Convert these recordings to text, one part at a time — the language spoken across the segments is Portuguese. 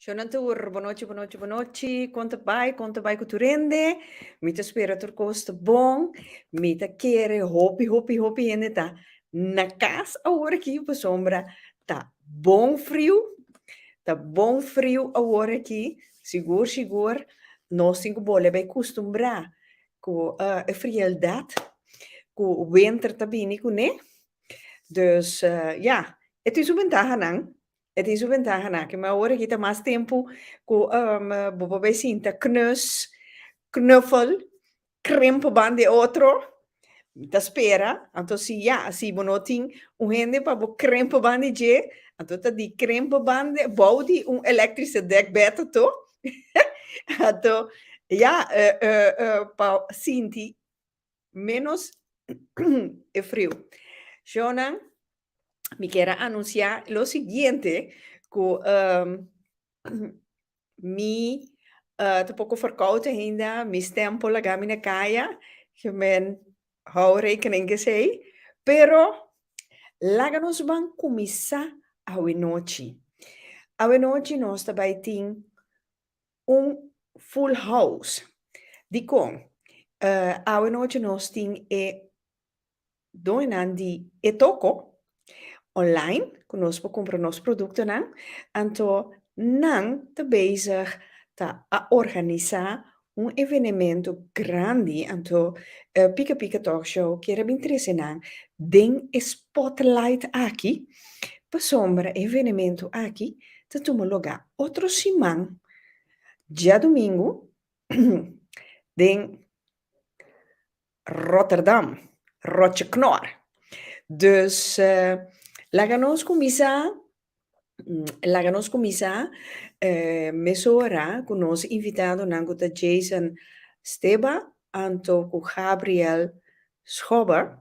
Jonathan, boa noite. Conta vai com tu rende. Mita espera tu costa bom. Mita querer hopi, ainda tá. Na casa, a hora aqui, para sombra, tá bom frio. Tá bom frio a hora aqui. Seguro. Nós cinco bola vai acostumbrar com a frialdade. Com o winter também, né? Dus ja, het is een ventaja, não? Het is een ventaja, não? Que uma hora que tá mais tempo com bobo besinta knuffel, krempen de outro, da spera, então se ja, se bonoting gente para bo krempen bande je, então tá di krempen bande, bouwdi elektrische dekbed to, então ja, pa sinti menos e frio. Shona, me quiera anunciar lo siguiente, que mi te poco verkouden ainda, mi tempo la gamina kaya, que men hou rekening gezei, pero laganos van começar a noite. A noite nós também tem full house. Di con, a noite nós tem doinandi e toco, online, conosco compra nos producten aan, anto nan te bezig a organizar un evenemento grande, anto Pika Talk Show, que era bem interessante, den spotlight aqui, para sombra evenemento aqui, te toma lugar outro semana, dia domingo, den Rotterdam, Rotjeknor. Dus Laganos começar mesora com nós invitado nanguta Jason Steba, anto com Gabriel Schober,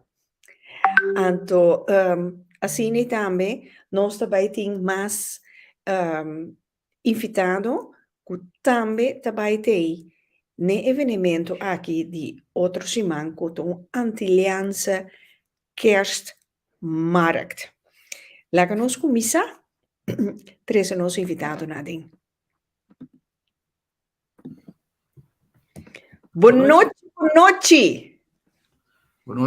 anto assim também nós também tem mais invitado que também tem ne evenemento aqui de outro semana com um Antilliaanse kerstmarkt. Laganos começar. Três nos invitado nadem. Boa noite. Boa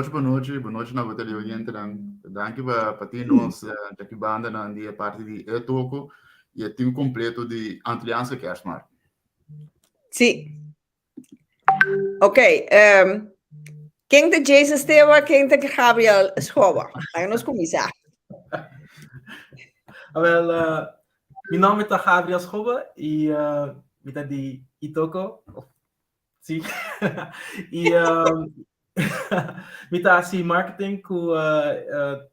noite na batalha oriente dan. Danke para ti nós daqui banda na dia parte de Etoco e o time completo de Antilliaanse Kerstmarkt. Sim. Ok. Quem de Jason Stewa, quem de Gabriel Schober? Laganos começar. Wel, mijn naam is Gabriel Schobbe e met die Itoko. Sim. E met assim marketing ku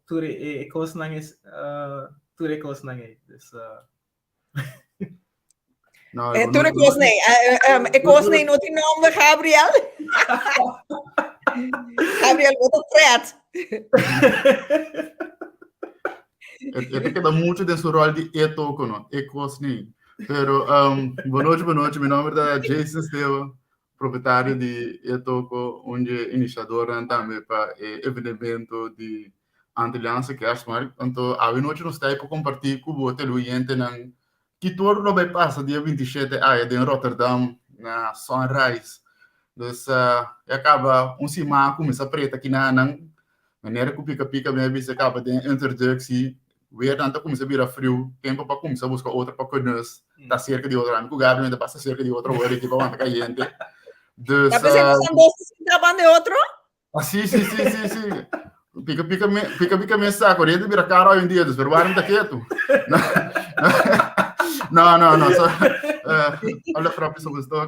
ture ekos nanges ture ekos nange. Dus Ture ekos nee. Ekos nee not in naam de Gabriel. Gabriel wordt het pret. Eu tenho muito desse rol de Etoco, não? Ecosni. Pero, boa noite. Meu nome é Jason Steva, proprietário de Etoco, onde iniciador também para evento de Antilliaanse Kerstmarkt. Então, a noite nós temos para compartilhar com o hotel Luiente, que todo não vai passar dia 27 de Rotterdam, na Sunrise. Então, acaba semana começa a preta aqui na maneira que o pica-pica me acaba de introdução. Weer dan começa a virar frio, tempo para começar a buscar outra para conhecer, tá cerca de outra, o Gabriel ainda passa cerca de outra hora que vai ficar quente. Tá pensando que você trabalha de outro? Ah, sim. Pica me saco, ele vira cara hoje em dia, dos verbalhos tá quieto. Não, só olha para pessoa que está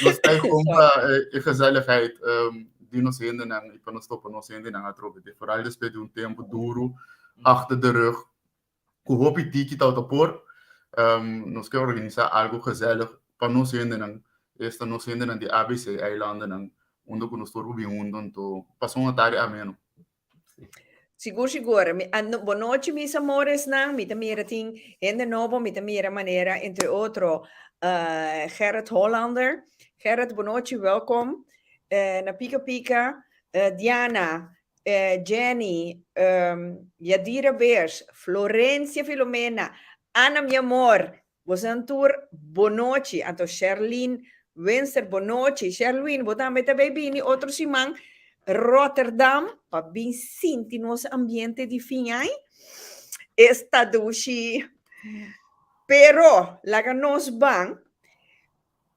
nós temos a gezelligheid die nos ainda não, e para nós stoppen nos ainda não atrope, vooral depois de tempo duro achter de rug. Que hoop ik die dat op nós queremos organizar algo gezellig para nós ainda não, nós ainda de ABC-eilanden onde nós estamos vivendo, então passou uma tarde ameno. Seguro. Boa noite, meus amores, me também tem ainda novo, me também maneira, entre outro, Gerrit Hollander. Gerrit, boa noite, welkom. Na Pika, Diana, Jenny, Yadira Beers, Florencia Filomena, Ana, mi amor, Você tour bonochi, anto Sherlyn, Winster bonochi, Sherlyn, botar meta baby outro simang, Rotterdam, pa bin sinti nos ambiente di finai, estadushi, pero laga nos bang,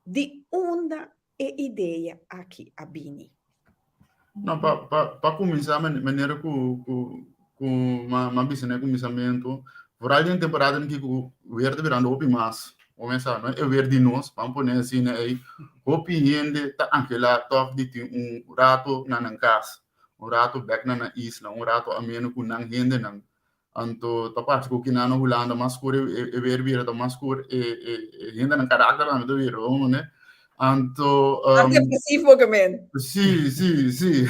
di onda e ideia aqui a bini. Não, para começar, maneira que uma business começamento, por aí tem temporada em que o verde virando opi mais, começar, não é verde nós, vamos pôr assim, né, aí, opi rende, tá aquela toque de rato na casa, rato back na isla, rato ameno com não rende não, anto tá parte que não hulanda mais cor e ver vira tá mais cor e rende na caráter não do vira, né, anto Até passivomente. Sì.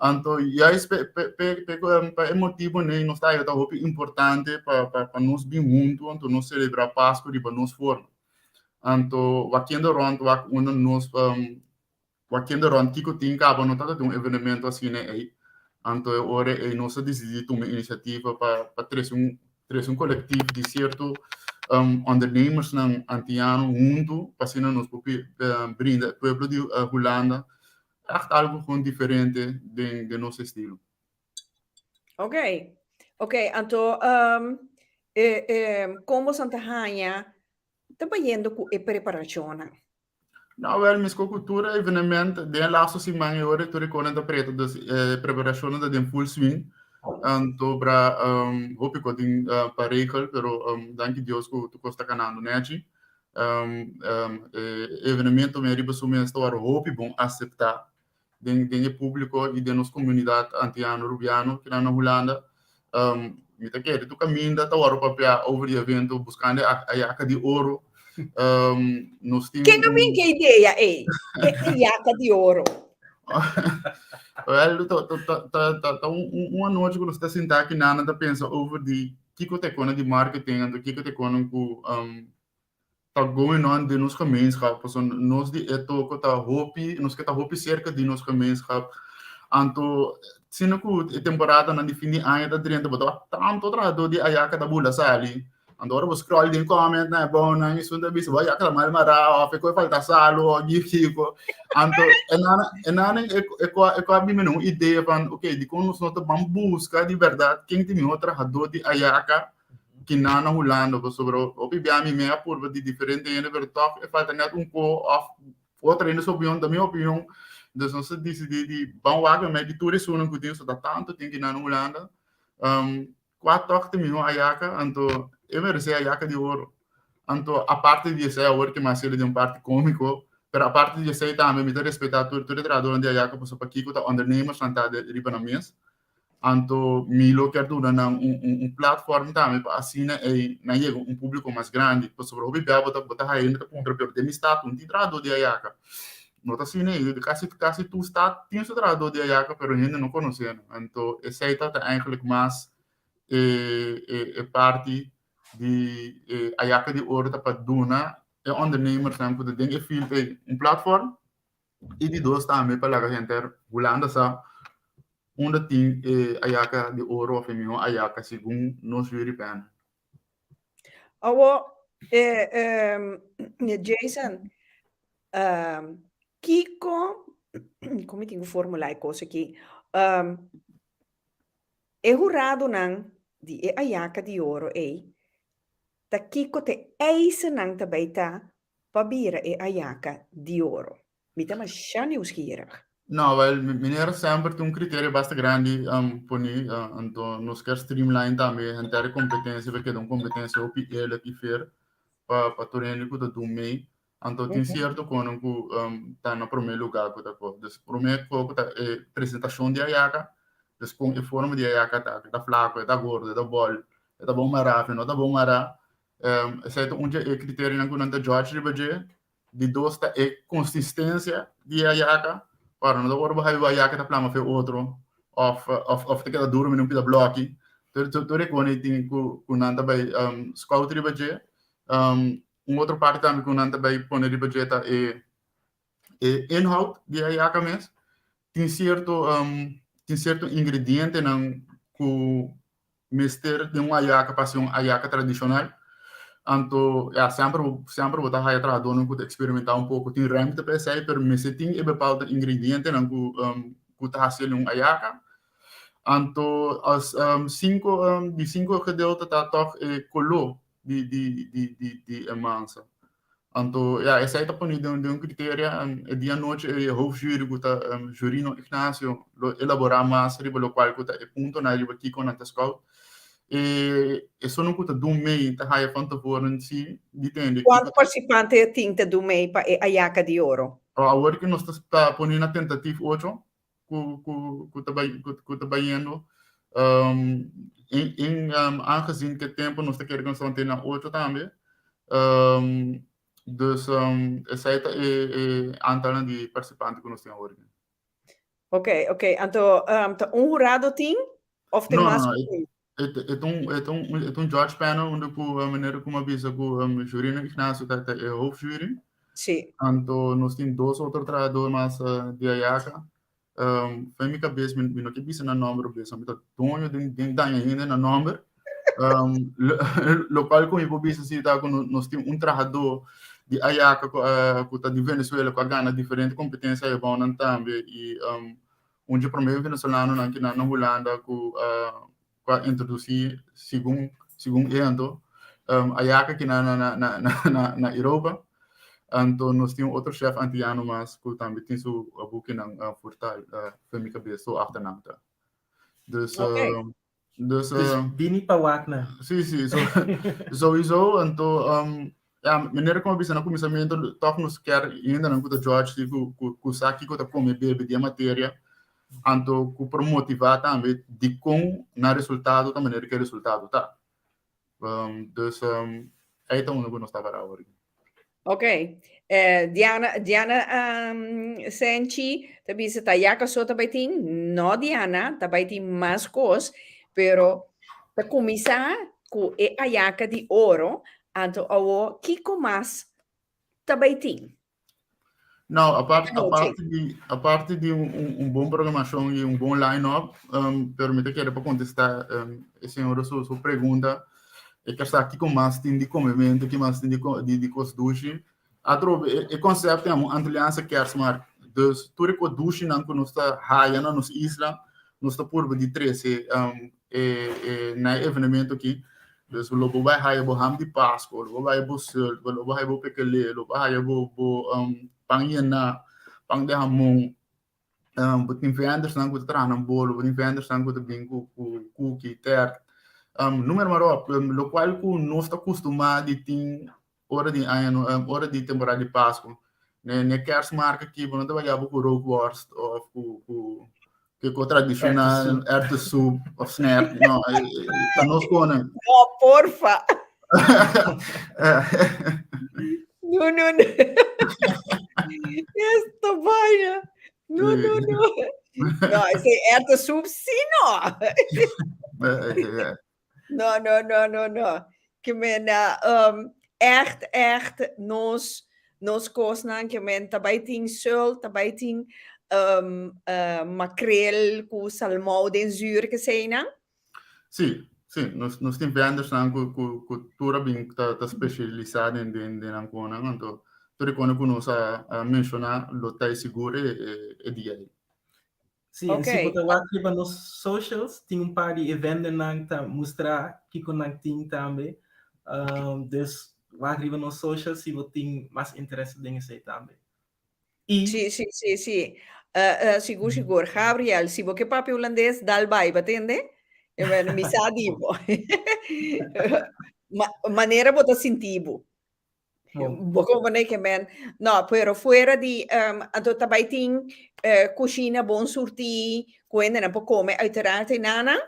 Anto, ja, é motivo, né, nós tá aí, tá importante para nós bem junto, anto nós celebrar Páscoa e para nós forma. Anto, wakendo rond, wakendo rond, kiko tem cabo, não tá um evento assim, né, aí. Anto, ora, nós decidimos uma iniciativa para trazer coletivo de certo ondernemers ng Antiano junto, para nos brinda, pueblo de Holanda, echt algo gewoon diferente de nosso estilo. Ok, então, como Santa Hanha está fazendo com a preparação? Nou, wel, mijn cultuur evenement, de laatste semana ora, tu reconhece preto das preparações da full swing. Anto para hoop ik wat in regel, pero dank Deus que tu costa canando, né? Evenemento me riba sume esta hora hoop bom aceitar de público e de nossa comunidade antiano rubiano que na Holanda. Me tá querendo tu caminha tá hora para over o evento buscando a yaca de ouro. Nós temos Que também que ideia é? É yaca de ouro. Well, uma noite que nós está sentado aqui na tá pensa over de que te cona de marketing and que te cona com tá going on de nos gemeenschap, so nós de eto que tá hopi, nós que tá hopi cerca de nos gemeenschap. Anto sino que a temporada na defini ano da dentro botar tanto trado de ayaca da bula sali. Andora vou scroll din comment na bom na isso da bis vai aquela mal mara of ko falta salo gifiko anto enana e abbi menu ideia van ok di con nós nota vamos buscar de verdade quem tem outra rado de ayaca que nana Holanda sobre o biami me apurva de diferente ene ver top e falta net po of outra ene sobre da minha opinião dus nós decidi de bom waga me de turismo não que isso da tanto tem que na Holanda quatro toque mil ayaca anto eu mereci a yaca de ouro anto a parte de ser ouro que mais ele de parte cômico pero a parte de ser também me respeitar tudo trador de ayaca por para que tá ondernemers van tá de riba na mes anto milo quer dura na plataforma também para assim na chega público mais grande por sobre o bebê botar aí ainda contra per de status um trador de ayaca nota assim né quase tu está tem seu trador de ayaca pero ainda não conhecendo anto esse aí tá eigenlijk mais parte de ayaca de ouro para duna e ondernemers dan voor de dingen veel een platform e de dois também para a gente Holanda sa onde tem ayaca de ouro of meu ayaca segundo nós europeanos. Jason, Kiko, como tem um formulário coisa aqui, é jurado não de ayaca de ouro ta Kiko te eisen nang tabay ta pabira e ayaca de ouro. Mita mas siya nieuwsgierig. Nou, wel, meneer sempre tem critério bastante grande poni então nós quer streamline também a ter competência porque tem competência o ele que fer para tornar o do meio então tem certo quando tá na primeiro lugar que tá com des primeiro que tá apresentação de ayaca des com a forma de ayaca tá flaco tá gordo tá bol tá bom maravilha não tá bom mara certo critério não quando George Ribaje de dois tá consistência de ayaca para não dar para a ayaca tá plama foi outro of te queda duro não precisa bloque tu reconhece tem com nada vai scout Ribaje outra parte também com nada vai pôr Ribaje tá inhoud de ayaca mesmo tem certo ingrediente não com mister de ayaca para ser ayaca tradicional Anto, ja, sempre wat hij tra doen, moet experimentar un pouco, tem ruimte per se, per me se tem bepaalde ingrediënten dan ku hasil yung ayaka. Anto, als die 5 gedeelte dat toch kolo, die emansa. Anto, ja, zei toch niet de criteria, en die noite e hoofdjury, kuta Jurino Ignacio, lo elaborar mais, riba lo qual kuta e punto na riba kiko na scout. E sono kuta doen mee, te haya van tevoren zie, die tende. Quanto participante tinta do MEI para a Ayaka de Ouro? Agora que nós está poniendo na tentativa 8, ku trabalhando, aangezien que tempo nós queremos constantemente na 8 também. Dus essa é aantal de participantes que nós temos hoje. Ok. Então, tá jurado tem? Of tem mais? Het een judge panel onde meneer como avisa que Jurino Ignacio é hoofdjury. Sim. Então nós temos 2 outros trabalhadores mais de Ayaka. Foi minha cabeça, me não que bisa na número, bisa me tá donho de dar ainda na número. Local com eu bisa se tá com nós temos trabalhador de Ayaka que tá de Venezuela com a Gana diferente competência é bom também e onde primeiro venezuelano aqui na Holanda com introduzir segundo evento Ayaka aqui na Europa. Então nós temos outro chefe antiano mas que também tem sua book na portal foi minha cabeça só achternaam. Dus Bini Pawakna. Sim, sowieso. Então ja, maneira como bisa no começamento toch nos quer ainda não que George que sabe que come bebe de matéria. Então que para motivar também de com na resultado da maneira que o resultado tá. Dus aí então nós estava agora. Ok. Diana Senchi, tabi sa Ayaka so tabaiting, no Diana, tabaiting mas cos, pero ta kumisa ku e Ayaka di Ouro, anto awo kiko mas tabaiting. Não, a parte de bom programação e bom line-up, permite que para contestar senhora sua pergunta, é que está aqui com mais tem de comimento, que mais tem de costuche. O conceito é uma aliança que é smart. Dus tudo que douche não que nós está raia na nossa isla, nós está por de 13 na evento aqui. Dus logo vai raia bo ham de Páscoa, logo vai bo sul, logo vai bo pekele, logo vai bo pangiana, pang de hamon. Botin vendors não que tra na bolo, botin vendors não que bem cookie ter. Número maior, lo qual que nós está acostumado a ter hora de ano, hora de temporada de Páscoa. Ne kerstmarkt aqui, não trabalhar com rookworst ou com tradicional erwtensoep of snert. Não, tá nós com Oh, porfa. No. Esta vaina. No. No, esse erwtensoep sim, No. Que mena echt nos kosnan que men tabaiting sul, tabaiting makreel com salmão den zuur que sei não? Sim, nós temos vendors na cultura bem tá especializada em ancona, então tu reconhece que nós a mencionar lotai seguro e dia. Sim, okay. Se você vai nos socials, tem par de eventos que mostrar que conectem também. Dus waar nos socials, se você tem mais interesse em isso também. Sim. Sigur. Gabriel, se você papi holandês, dal bai, batende? Me sadibo. Maneira bota sentido. Como que men, no, pero fuera de ando tabaiting cucina bom surti, quando não pode comer uiteraard in nana?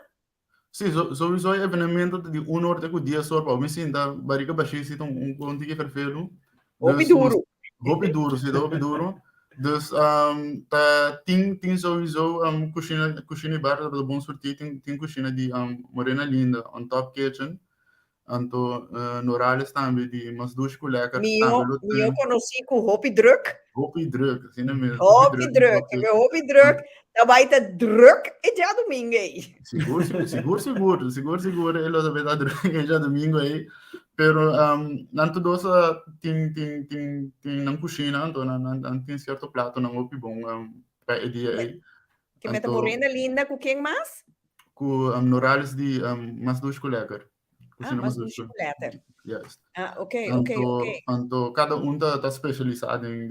Sim, sowieso evenemento de hora com dia só para me sinta barriga baixa se contigo perfeito. Hopi duro. Hopi duro. Dus tem sowieso cucina bar de bom surti, tem cucina de Morena Linda, on top kitchen. Anto Norales também de umas duas colheres. Eu conheci com Hopi Druk. Hopi Druk, assim mesmo. Hopi Druk. Daarbij te druk e já domingo aí. Seguro. Ele vai dar druk e já domingo aí. Pero nanto dosa ting nang kusina anto nan ting certo plato nang opi bom pa idea aí. Que meta morena linda com quem mais? Com Norales de mas dos colegas. Kusina Mas mas dos dos. chocolate. Yes. Ok. Anto cada tá especializado em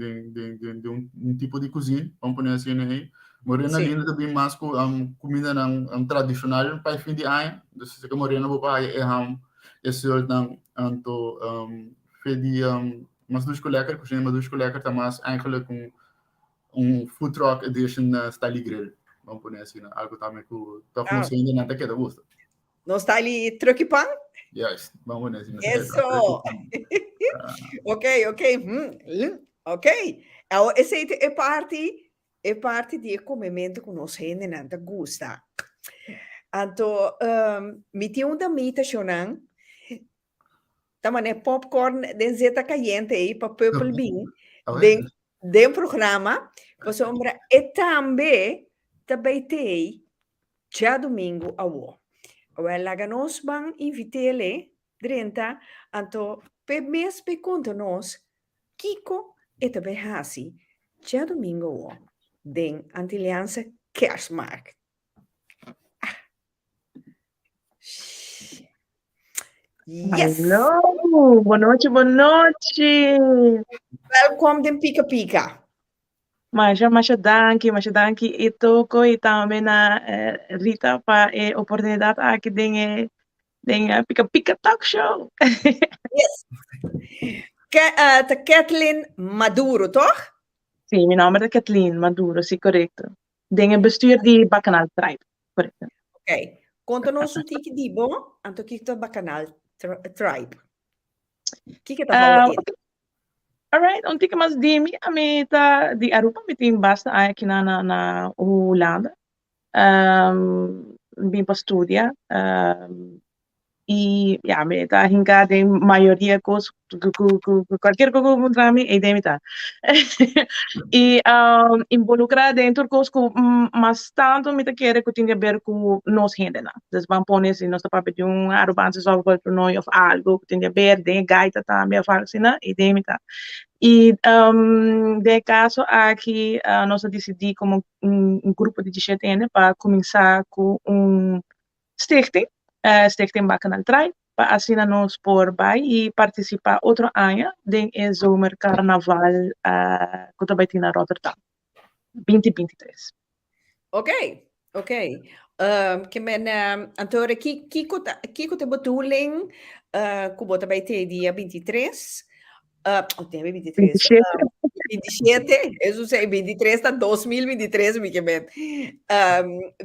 um tipo de cozinha, vamos pôr assim aí. Morena linda também mais com comida tradicional para fim de ano. Então, se a morena vou para esse outro anto de mas dos colegas, cozinha mas dos colegas tá mais eigenlijk food truck edition style grill. Vamos pôr assim, algo também que tá funcionando até que dá gosto. No style truck pan? Yes, vamos pôr assim. Eso. Ok. Ok. Esse é parte de comimento que nós gente gosta. Então, me tinha uma imitação, também popcorn de zeta caliente aí para Purple Bean, de programa, para sombra, e também tem já domingo a o. Ela nós vamos invitar-lhe, drenta, então, per mês per conta nós, Kiko e também Hasi, já domingo a o, den Antilliaanse Kerstmarkt. Yes! Hallo, boa noite. Welkom den Pika Pika. Masha danki itoko e também na Rita para a oportunidade aqui de Pika Pika Talk Show. Yes. Kathleen Maduro, toch? Sim, meu nome é Kathleen Maduro, sim, correto. Tenho bestuur de Bacanal Tribe, correto. Ok. Conta-nos um tique de bom, anto que tu Bacanal Tribe. Que tá falando? Alright, um tique mais de mim, a mim tá de Arupa, me tem basta aqui na Holanda. Vim para estudar. E ja, me tá hinga de maioria coisa qualquer coisa que encontrar me ideia me tá. E involucrar dentro coisa mas tanto me tá querer que tinha ver com nós gente na. Então vamos pôr assim nossa papel de arrobança só para nós ou algo que tinha ver de gaita também a falar assim na ideia me tá. E de caso aqui nós decidimos como grupo de gente para começar com stichting. Stichting Bacanal Tribe, para assinar nos por bij e participar outro ano em zomercarnaval que vai ter na Rotterdam, 2023. Ok. Que men antore kiko te bedoeling kubota bij te dia 23. Tem 23. 27, eu sei, 23 está 2023, me queimei.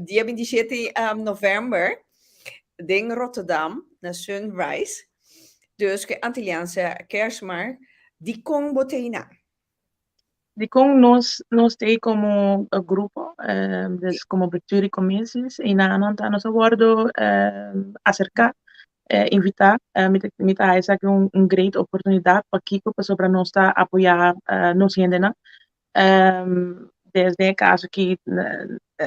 Dia 27 novembro, in Rotterdam, naar Sunrise. Dus de Antilliaanse Kerstmarkt, die kon botena. Die kon nos tem como grupo, dus como bestuur e commissies, e na nota nos acordo acercar, invitar, met essa que great oportunidade para Kiko, para sobre nós apoiar nos gente, desde caso que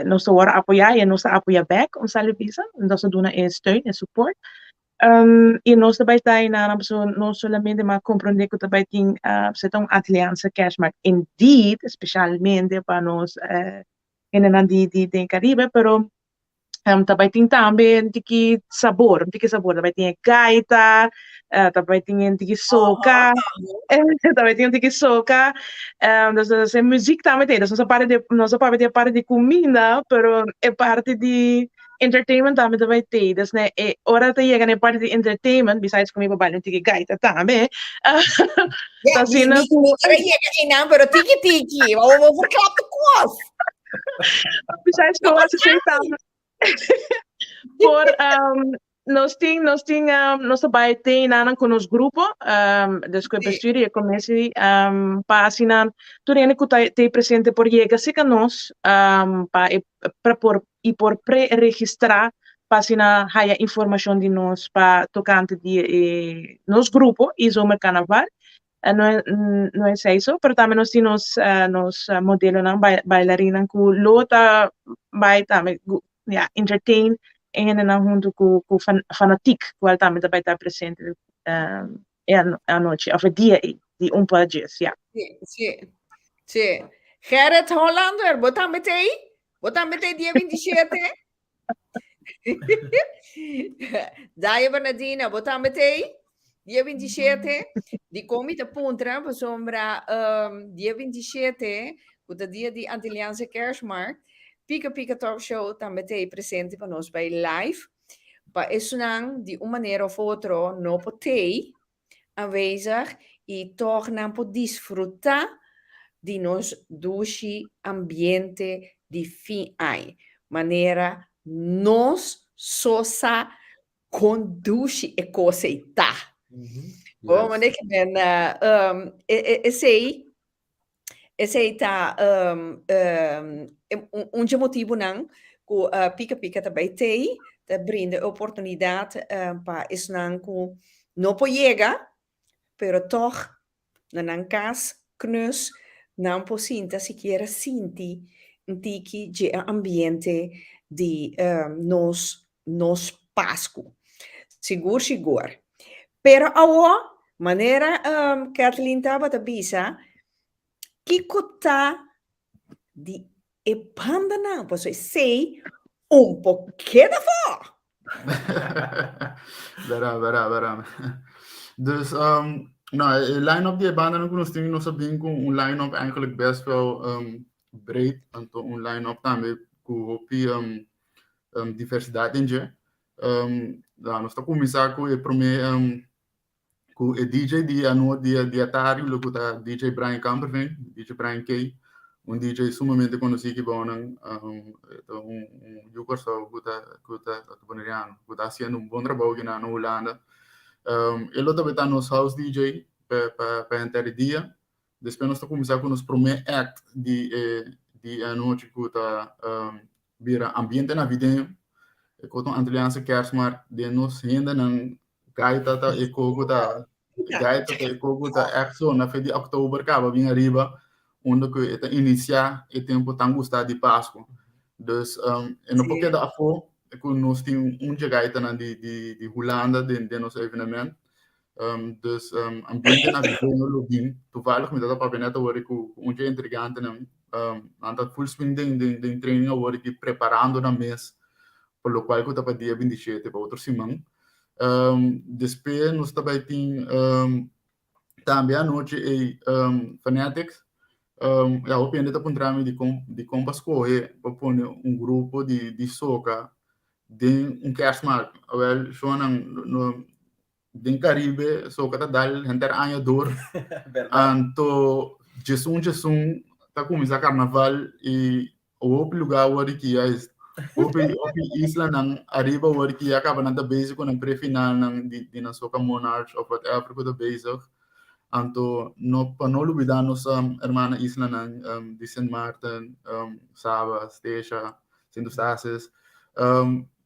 nós vamos apoiar e nós apoiar back om salvisa, nós doen steun en support. E nós também está aí na pessoa não somente mas compreender que também tem uma aliança Kerstmarkt indeed, especialmente para nós de Caribe, pero também tem também de sabor, também tem gaita, também tem de soca, também tem de soca, dus é música também tem, dus nossa parte é parte de comida, pero é parte de entertainment também tem, dus né, hora de chegar na parte de entertainment, besides comigo baile de gaita também, Ja, die não, pero tiki, vamos verklapt de koos. Besides koos, por nós também tem nada com os grupos, desculpa bestuur e comecei para assinar tudo que tem presente por chegar se que nós para por pré-registrar para assinar a informação de nós para tocante de nos grupos e zomer carnaval. Não é isso, mas também nós temos nos modelos na bailarina que lota vai também entertain en junto com fanatic, qual também vai estar presente anoche, of dia die um paar dias, ja. Sì. Gerrit Hollander, botar metei dia 27. Daiva Nadina, botar metei dia 27. Die comita puntra, per sombra dia 27, o dia di Antilliaanse Kerstmarkt. Pika Talk Show, também presente para nós bij live. Para isso não, de uma maneira ou outra, não pode aanwezig e toch não pode desfrutar de nos dushi ambiente de fim ai. Maneira nos sosa conduce e coseita. Bom, maneira que ben esse tá motivo não que pica também tem te brinda oportunidade para isso não que não pode chegar, pero toch não cas knus não posinta siquiera sinti um tiki de ambiente de nos Pasco. Sigur. Pero agora, maneira Kathleen estava a bisa, que cota de epanda não, posso sei pouquinho voor. Verá. Dus, nou, line-up die banen ook nog steeds nog zo binnen, een line-up eigenlijk best wel breed, en een line-up daarmee com diversidade in je. Nós estamos começando com o primeiro com o DJ de Atari, o DJ Brian Camperveen, DJ Brian K, DJ sumamente conhecido que bom, eu gosto que está fazendo bom trabalho aqui na Holanda. Ele também está nos house DJ para entrar dia. Depois nós estamos começando com os primeiros act de a noite que está vira ambiente navideño. Com a Antilliaanse Kerstmarkt de nos ainda não gaita tá e cogo tá echt zo na fim de outubro acaba bem arriba onde que está iniciar e tempo tão gostar de Páscoa. Dus en op een daarvoor nós temos gaita na de Holanda de nosso evenement. Dus ambiente navideño lo bin toevallig met dat papineto hoor ik intrigante aan dat full swing de training hoor ik preparando na mês. Por lo qual eu estava dia 27 para outro semana. Depois nós também também à noite Fanatics. Eu aprendi a pontar-me de como escolher para pôr grupo de soca de Kerstmarkt. Well, só no Caribe, soca tá dal enter año dor. Anto Jesus tá começar carnaval e o lugar onde que é Opi isla ng arriba word ki acaba na basic ko ng pre-final ng di na soca Monarch of whatever ko basic anto no panolubidano sa hermana isla ng di St. Martin, Saba, Stacia, Sindustasis.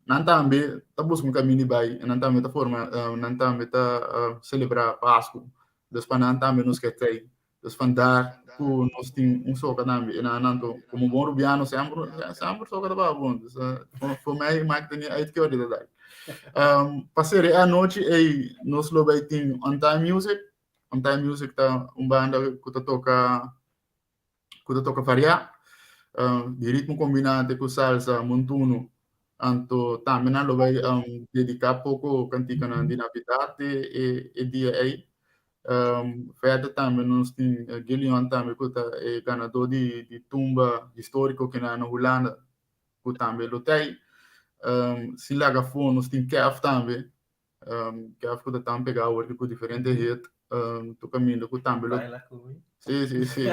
Nantambi tapos mo kami ni bay nantambi ta forma nantambi ta celebrar Páscoa. Dus pa nantambi nos ketay. Dus vandaar que nós temos soca também, como bom rubiano sempre soca da bom. Voor mij maakt het niet uit que hoorde dat. Passei a noite e nós lo vai ter On Time Music tá banda que toca variar, de ritmo combinante com salsa, montuno. Anto também lo vai dedicar pouco cantica na Navidade e dia aí. Verder também nós temos Gillian também que é ganador de tumba histórico que na Holanda que também lutei se laga fora nós temos Kev também Kev que também pegar o que diferente hit tu caminho que também sim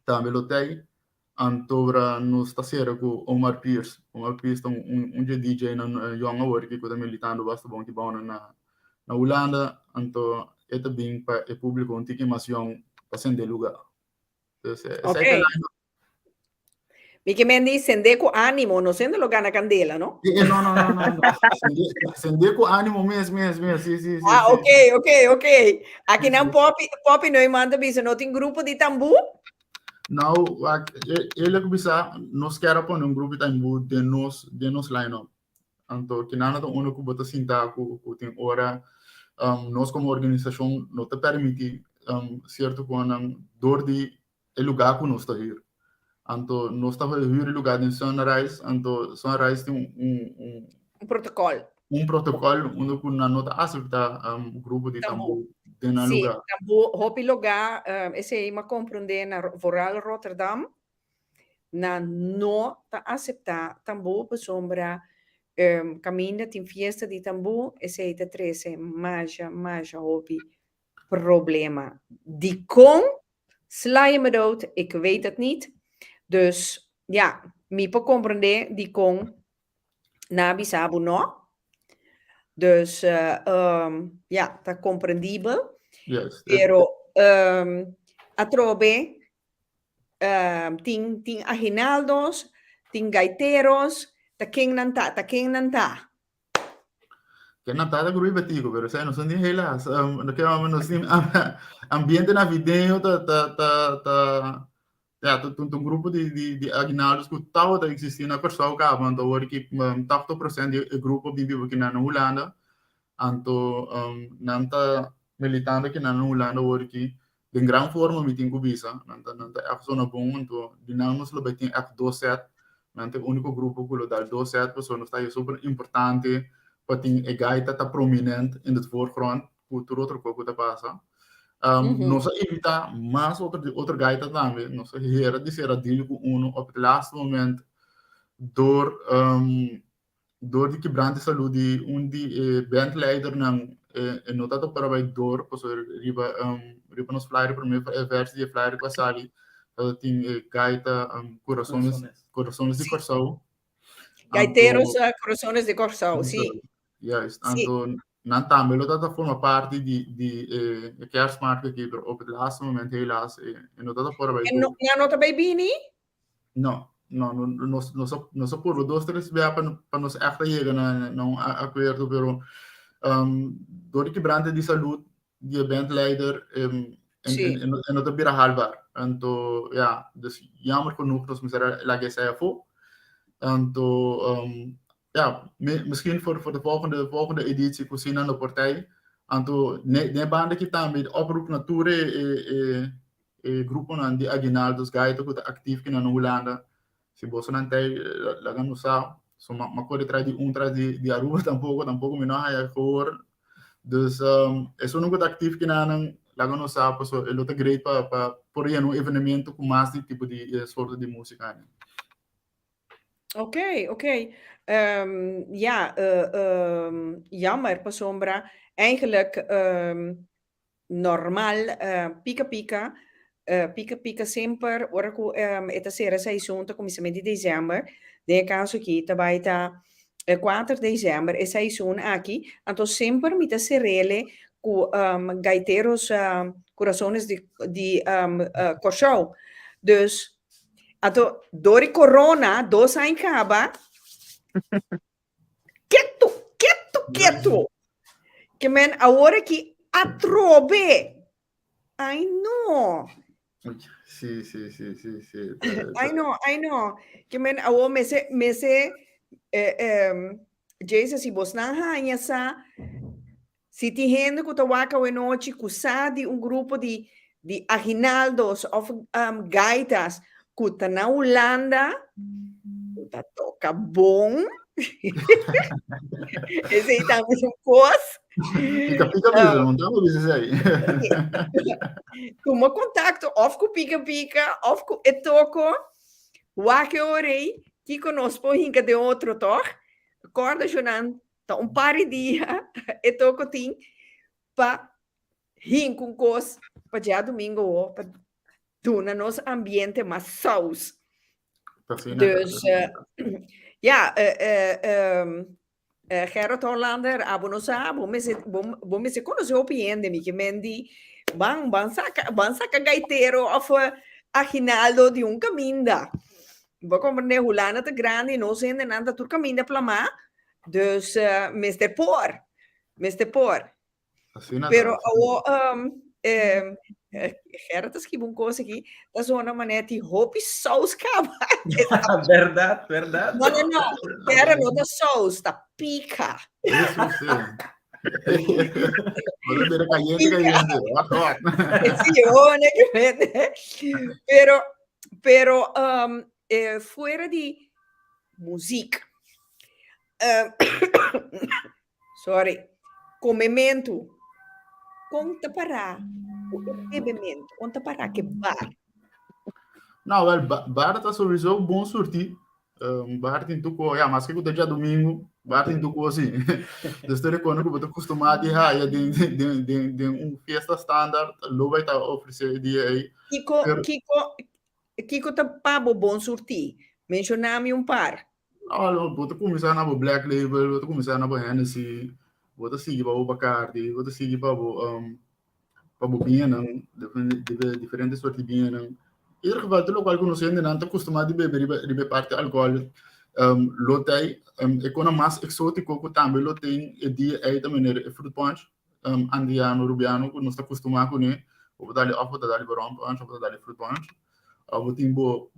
também lutei antora nós está sendo com Omar Pierce DJ na Young Award que também militando bastante bom que bom na Holanda, então é também para o público um pouquinho mais jovem para ser de lugar. Ok. Mica Mendy, sende com ânimo, não sendo lugar na candela, não? Não. Sende com ânimo mesmo, sim. Ok. Aqui não pop não manda bisa, não tem grupo de tambu? Não, ele que bisa, nós queremos pôr grupo de tambu de nos line-up. Anto, kinana to uno kubota sinta ku ting ora, nós como organização não te permite, certo, quando door die lugar que nós está hier. Anto, nós está hier lugar em Sunrise, anto, Sunrise tem protocolo. protocolo onde que na nota aceita grupo de tambo dentro Sim, lugar. tambo hopi lugar, esse aí me compreender na Voral Rotterdam, na não tá aceitar tambo por sombra caminha tem fiesta de tambo, esse aí tá treze, mas hopi problema. Die kon sla je me dood, ik weet het niet. Dus ja, mi po comprender die kon na bisabu no. Dus ja, tá compreendível. Yes. Pero atrobe ting aguinaldos, ting gaiteros, ta king nanta. Que não tá da grupo batigo, pero sei, não são de relas. Não quero menos ambiente navideño ja, um grupo de aguinaldos que estava existindo na Corsau Cabo, então hoje que 80% do grupo vive aqui na Holanda, então não está militando aqui na Holanda hoje que de grande forma me tem visa, não tá é só na bom, então dinâmicos lo bem tem F2set, não tem único grupo que lo dá 2set, pessoas está é super importante, para ter a gaita tá prominente em het voorgrond, por outra coisa que passa. Nós evita mais outra gaita também. Nós era dizer a dele com uno op het laatste moment door de quebrante de saúde die bandleider não notado para vai door pues riba nos flyer para mim versi de flyer com a sali tem gaita corações de Corsau. Gaiteiros corações de Corsau, sim. Juist, en dan também dat forma parte de kerstmarkt aqui, maar op het laatste moment helaas en dat voor wij. En não tá bem não nós por 2-3 vezes para nos echt chegar não acordo, pero door de quebrante de saúde die bandleider en dat weer haalbaar. En to ja, dus jammer genoeg dat we la que sea voor. En to ja, misschien voor de volgende editie voorzien aan de partij. En toen, de banden die dan met oproep nature groepen aan die aguinaldos gaita que actief in Holanda. Se você não tem, lá no sal, só uma coisa traz de Aruba tampouco me não há cor. Dus é só nunca actief que não lá no sal, pues é outra great para por aí um evento com mais tipo de soorten de música. Oké. Ja, jammer, Pasombra. Eigenlijk normaal, pica sempre, ora esta será seizoen, te começamento de dezembro, de caso aqui, também tá 4 de dezembro, é seizoen aqui, então sempre me tá serele com gaiteiros, corações de Corsau. Dus ato dori corona, dos anos acaba. Quieto. Que men agora que atrobe. Ai não. Sim. I know. Que men agora mese Jason si bos na hanya sa si ti gente que tá waka we noite kusadi grupo de aguinaldos of gaitas que na Holanda, tá toca bom. Esse aí tá mesmo coisa. Pica mesmo, não dá pra dizer aí. Como contato, of com pica, of com etoco, wake orei, que conosco hinca de outro toch, acorda Jonan, tá par de dia, etoco tem, pa hinca com cos, pa já domingo, pa doen nos ambiente mais saus. Dus ja, Gerard Hollander, abonosa, bom me se conhece o piende, mi que mendi, ban saca gaiteiro of aguinaldo de caminda. Vou compreender Holanda te grande, não sei ainda nada tu caminda plama, dus Mr. Por. Pero Gerrit is geen coisa aqui. Da zona manete hopi saus cava. Verdade. Não. Gerrit não da saus, da pica. Isso sim. Você vira caliente. Hot. Sí, né, que vende. Pero fuera de música, sorry, comimento, conta para o bebimento, conta para que bar. Não, well, bar tá sowieso bom sortir. Bar tem tudo, mas que o dia domingo, bar tem tudo assim. Dus toen ik ook wat acostumado a de fiesta standard, lo vai estar oferecendo dia aí. Kiko tá pabo bom sortir. Mencioname par. Não, vou começar na Black Label, vou começar na Hennessy, vou seguir para o Bacardi, vou seguir para o Bienang, diferentes sortes de Bienang. In ieder geval, toen ook wel conhecendo, não estou acostumado a beber parte álcool. Lotei, econo mais exótico que também lotei e dia aí também é fruit punch, andiano, rubiano, que não está acostumado com ele. Vou dar ali off, vou dar ali barom punch, vou dar ali fruit punch. Botimbo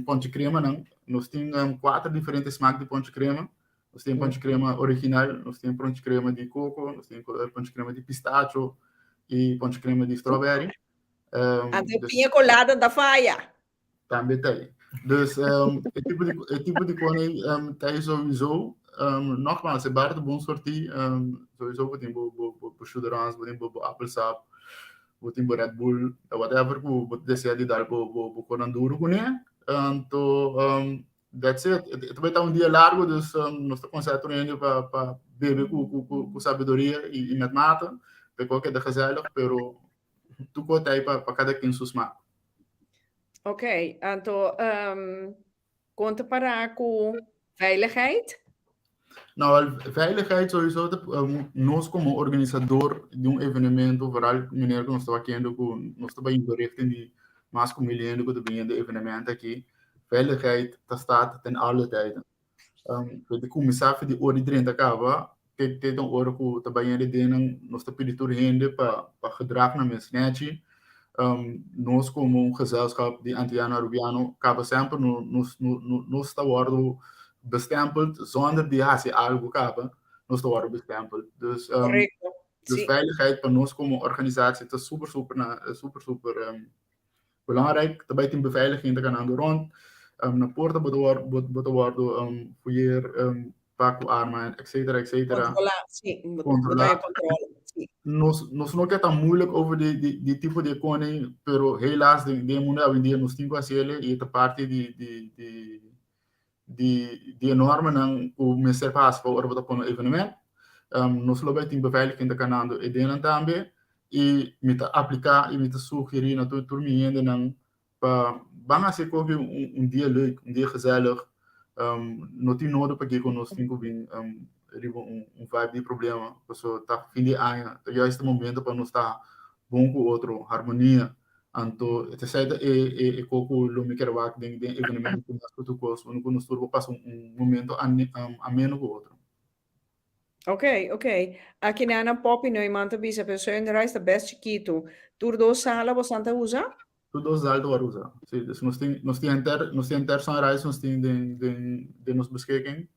ponte crema, não. Nós temos 4 diferentes smaak de ponte crema. Nós temos ponte crema original, nós temos ponte crema de coco, nós temos ponte crema de pistacho e ponte crema de strawberry. A pinha colada da faia. Também tem. Dus het type de koning tijdens sowieso. Nogmaals, het baart bon sortie. Sowieso wat in bo suderans, wat in bo appelsap, wat in bo Red Bull, whatever wat decide dar bo konanduro kune. Então, that's it. Het vai estar dia largo, dus nós estamos concentrando para beber com sabedoria e met mate. Porque é de gezellig, pero tu conta aí para cada quem sus smaak. Oké, então, conta para com veiligheid. Nou, veiligheid sowieso, nós como organizador de evenemento, vooral meneer que nós estamos aqui, nós estamos em berichten die mais comilhando que também de evenemento aqui. Veiligheid, dat staat ten alle tijden. De commissaris die orde 30 acaba, que tem hora que também ele tem, nós estamos pedindo rende para gedrag naar mensen. Nós como gezelschap die Antiana Rubiano acaba sempre nos está worden bestempeld zonder die hace algo acaba nos está worden bestempeld. Dus dus veiligheid para nós como organisatie is super belangrijk. Daarbij die beveiliging te gaan aan de rond. Na porta bodo worden fouiller paco arma, etc. Controlar. Nós não é tão moeilijk over die tipo de koning, pero helaas de mundo hoje em dia nos tem que fazer e esta parte de enorme não o mestre passa para o para um evenemento. Nós logo tem beveiliging de canando e denen também e me aplicar e me sugerir na tua turma ainda não para banga se corre dia leuk, dia gezellig. Não tem nada para que nós tem que vir vibe de problema, pessoa tá fim de ano, já este momento para nós estar bom com o outro, harmonia. Então, essa saída é coco lo me quero ver de evenemento que nós tocamos, quando nós turbo passa momento ameno com o outro. Ok. Aqui na pop no imanta bisa pessoa em reis da best chiquito. Turdo sala você anta usa? Tudo usar do usa. Sim, nós tem inter são reis nós tem de nos beschikking.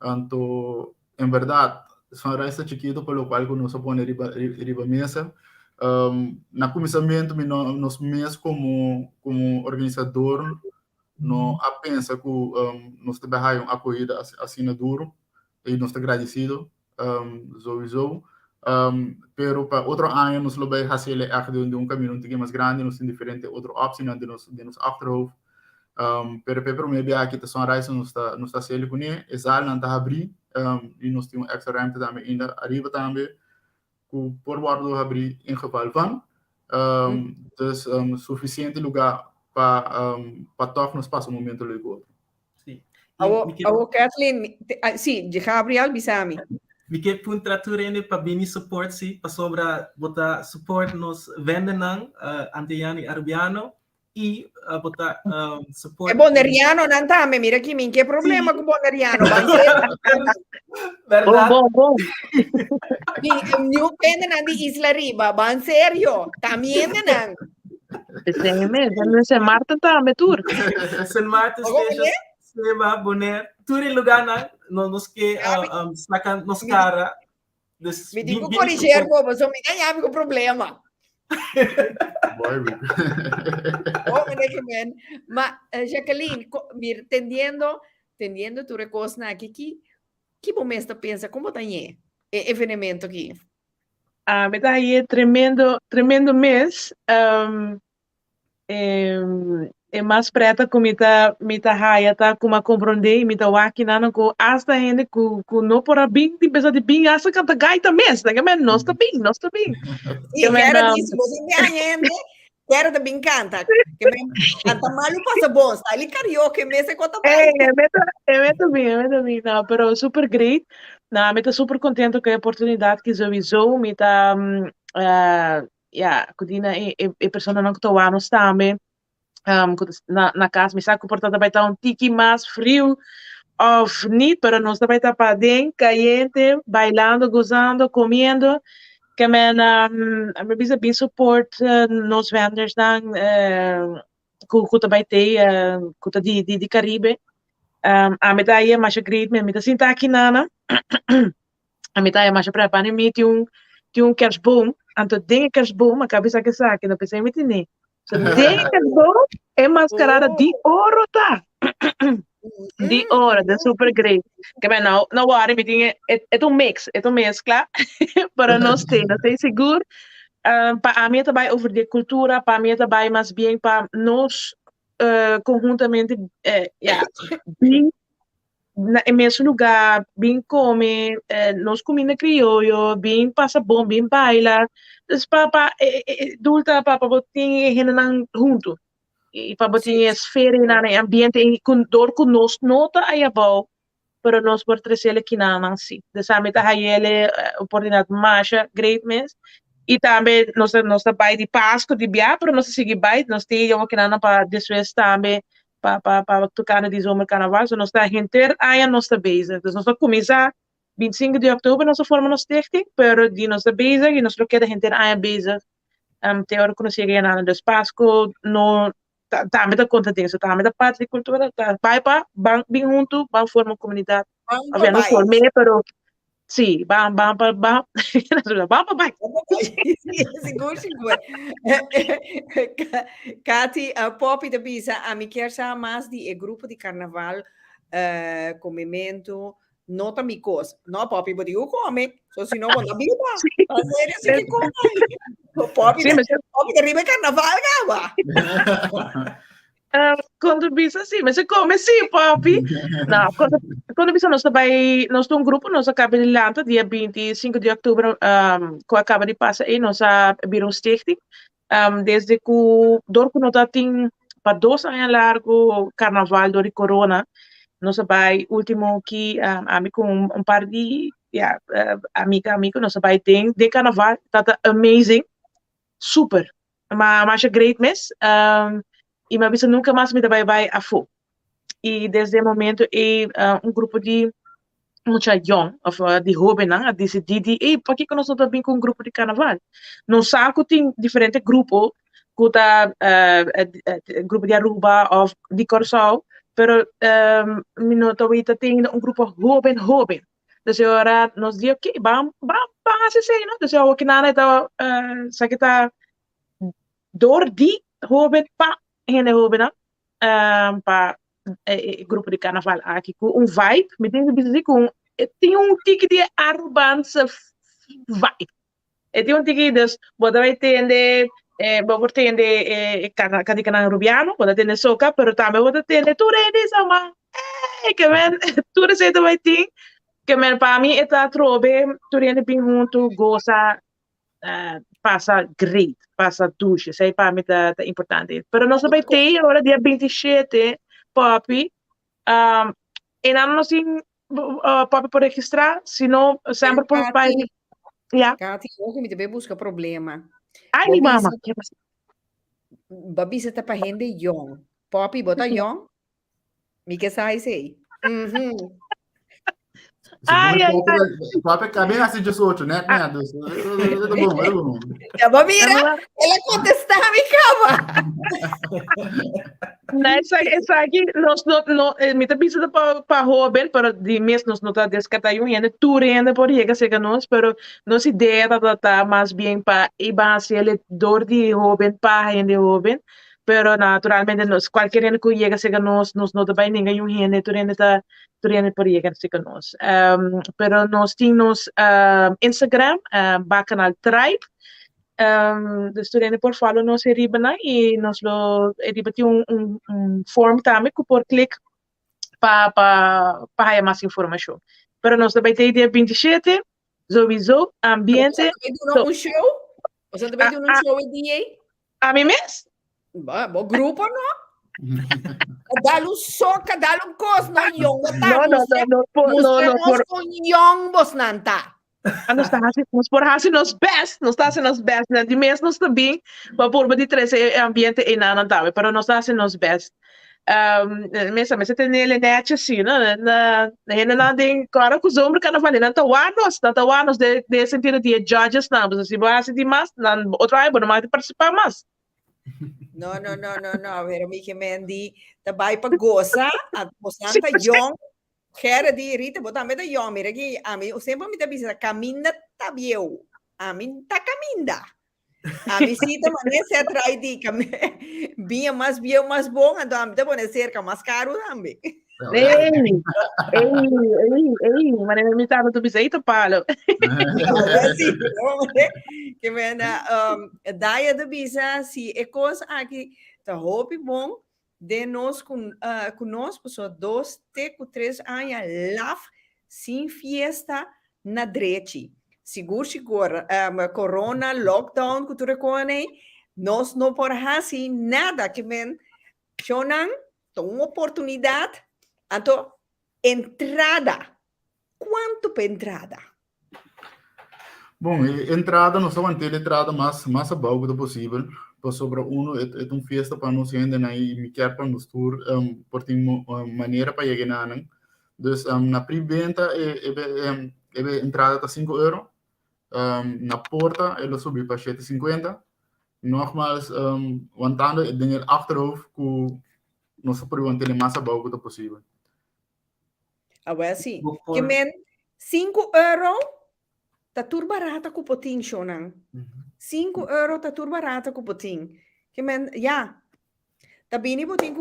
Então, em verdade, são reis chiquito pelo qual nós põe riba mesa. Na começamento nós mesmos como organizador não pensa que nós trabalhamos a corrida assim duro e nós estamos agradecidos sowieso pero para outro ano nós vamos fazer de caminho um pouquinho mais grande nós temos diferentes outras opções de nos achterhoofd pero primeiro aqui são reis nós está sendo com ele exato não está abrir e nós temos extra ruimte também ainda arriba também que por guardo abrir em geval van dus suficiente lugar para toch nos passa momento legal. Sim. Kathleen, sim, de Gabriel Bisami. Me quer pun traturende para bini support si para sobra botar support nos vendenang Antiani Arbiano aqui, botar É support. Boneriano não tá, me mira aqui, que problema com Boneriano? Verdade. Bom. New pende na di Isla Riba, ban sério, também não. Sim, mesmo. Esse Marta também, tour. St. Martin Station, Seba, Bonaire, tudo em lugar nos que sacan nos cara. Me digo corrigir, bobo, só me ganhava com problema. Boy, Mas, Jacqueline, tendendo tu recosta aqui, que momento pensa, como tá aí? Evento aqui? Me tá aí tremendo mês. É mais preta que me tá raia, tá como compreender, me tá aqui nana com hasta gente com não por bem, de pessoa de bem, hasta canta gaita mês, tá que men nós tá bem. Sim, quero disso, você me ainda, quero também canta, que me canta mal e passa bom, está ali karaoke, mês é conta mais. Me tá bem, não, pero super great, não, me tá super contente com a oportunidade que sowieso, me tá, codina e pessoa não que tô lá, nós também, na casa, me sabe comportada vai estar tiki mais frio, of niet, pero nós vai estar para dentro, caliente, bailando, gozando, comendo, que me bisa bem support nos vendors dan, que vai ter, que de Caribe, a medalha mais great, me tá sinta aqui nana, a medalha mais para para mim tinha kerstboom, anto ding kerstboom, a cabeça que sabe, não pensei me tinha. So ding kerstboom é mascarada de ouro, tá? De ouro, é super great. Que bem, não worry, me tinha, é mix, é mescla, para nós ter seguro. Para a mim também over de cultura, para mim também mais bem para nós conjuntamente, bem em mesmo lugar, bem come, nós comida crioulo, bem passa bom, bem baila, para dulta para botar gente junto e para botar esfera na ambiente com dor com nós nota aí abaixo para nós por trazer aqui na assim, dessa meta aí ele oportunidade mais great mês e também nós vai de Páscoa de Bia para nós seguir vai nós temos aqui na para después também para tocar no zomer carnaval, so nós está inteiro aí nós está bezig, então nós vamos começar 25 de outubro nós formamos stichting, pero de nós está bezig e nós queremos inteiro aí bezig, teórico conhecer na do Páscoa no também da conta disso, também da parte de cultura, vai para bem junto, vamos formar comunidade, havia não formei, pero sim, vamos para Seguro. Cati, Poppy da Bisa, a mim quer saber mais de grupo de carnaval, com memento, nota me coisa. Não, Poppy, mas eu come, só se não, na vida, fazer isso que come. Poppy da Riba Carnaval, gaba. Quando bisa sim, mas você come sim, Poppy. Não, quando bisa nós também, nós temos grupo, nós acabamos de lançar dia 25 de outubro, que acaba de passar aí, nós abrimos stichting, desde que o dorco nós tem para 2 anos largo carnaval do corona, nós vai último que amigo com par de amigo nós vai ter de carnaval, tá amazing, super, mas great mess. E uma vez nunca mais me vai a fogo. E desde o momento grupo de muita young, de jovem, decidido, por que nós não estamos com grupo de carnaval? Não sabe que tem diferentes grupos, que tá grupo de Aruba ou de Corsal, pero minuto tem grupo jovem. Então agora nós diz ok, vamos assim, não? Então aqui na tá sabe que tá dor de jovem pa gente jovem, para grupo de carnaval aqui com vibe, me tem que dizer com tem tique de arrogança vibe. Tem tique de você vai ter vou ter cada rubiano, pode ter soca, pero também pode ter tudo isso, sama. Que men tudo isso vai ter, que men para mim está trobe, tudo ele bem junto, goza, passa great, passa ducha, isso aí para mim tá importante. Pero nós vai ter agora dia 27, Poppy, e não nós tem Poppy por registrar, senão sempre por pai. Cati, ook me também busca problema. Ai, mama. Babi sa tapahende yong. Poppy, bota yong? Mika say. Ai, ai, ai. Papi cabem assim de solto, né? Tá bom. Ya, mira, ela contestava e cava. Essa aqui, nós não, me tá pensando para Robin, pero de mês nós não tá descartando ainda, tudo ainda por chegar a nós, pero nossa ideia tá mais bem para ir base ele dor de Robin para ainda Robin, pero naturalmente nós qualquer ano que chega a nós não tá bem ninguém ainda, tudo ainda por chegar a nós. Pero nós temos Instagram, bacanal Tribe. De studenten por follow nos Eribana e nós lo Eriba tem form também que por clique para ter mais informação. Pero nós também tem dia 27, sowieso ambiente. Você vai um show? Você vai um show e dia? A mim mesmo? O grupo não? Dá-lhe soca, dá-lhe coisa, não yong. Não, com yong, você não tá. Nós por hacer nos best, nós está haciendo nos best, né? De mês nós também, para por de três ambiente e nada também, pero nós está haciendo nos best. Mas você tem ele net assim, né? Na tem cara que os homens que não valem, não tá nos de sentido de judges não, mas se você de mais, não outra aí, não mais participar mais. Não, pero me que mendi, trabalho para gozar, a você tá yong. Quero de Rita, botar medo eu, mira aqui, a mim, sempre me dá bisa, caminha tá bieu, a mim tá caminha, a mim se tá mané se atrai de bem mais bieu mais bom, então a mim tá bom cerca mais caro também. Ei, mas me tá no bisa aí, Paulo. Sim, que mena, daí do bisa, se é coisa aqui, tá roupa bom. De nós conosco, pessoas 2, 3 anos, lá, sem festa, na dreche. Seguro, corona, lockdown, que tu reconhece, nós não podemos fazer nada, que men, chonan, uma oportunidade, então, entrada. Quanto para entrada? Bom, entrada, nós vamos ter entrada mais abaixo possível. Sobre é uma festa para nós ainda e me quer para nos tour por ter maneira para chegar na então na pré-venda é entrada tá €5 na porta ela sobe para €7,50 nogmaals wantando é dinheiro achterhoofd que nós podemos ter mais abaixo possível Agora sim, que men €5 tá tudo barato com o potinho, Shonan. €5 tá tudo barato com o potinho. Que men, tá bem potinho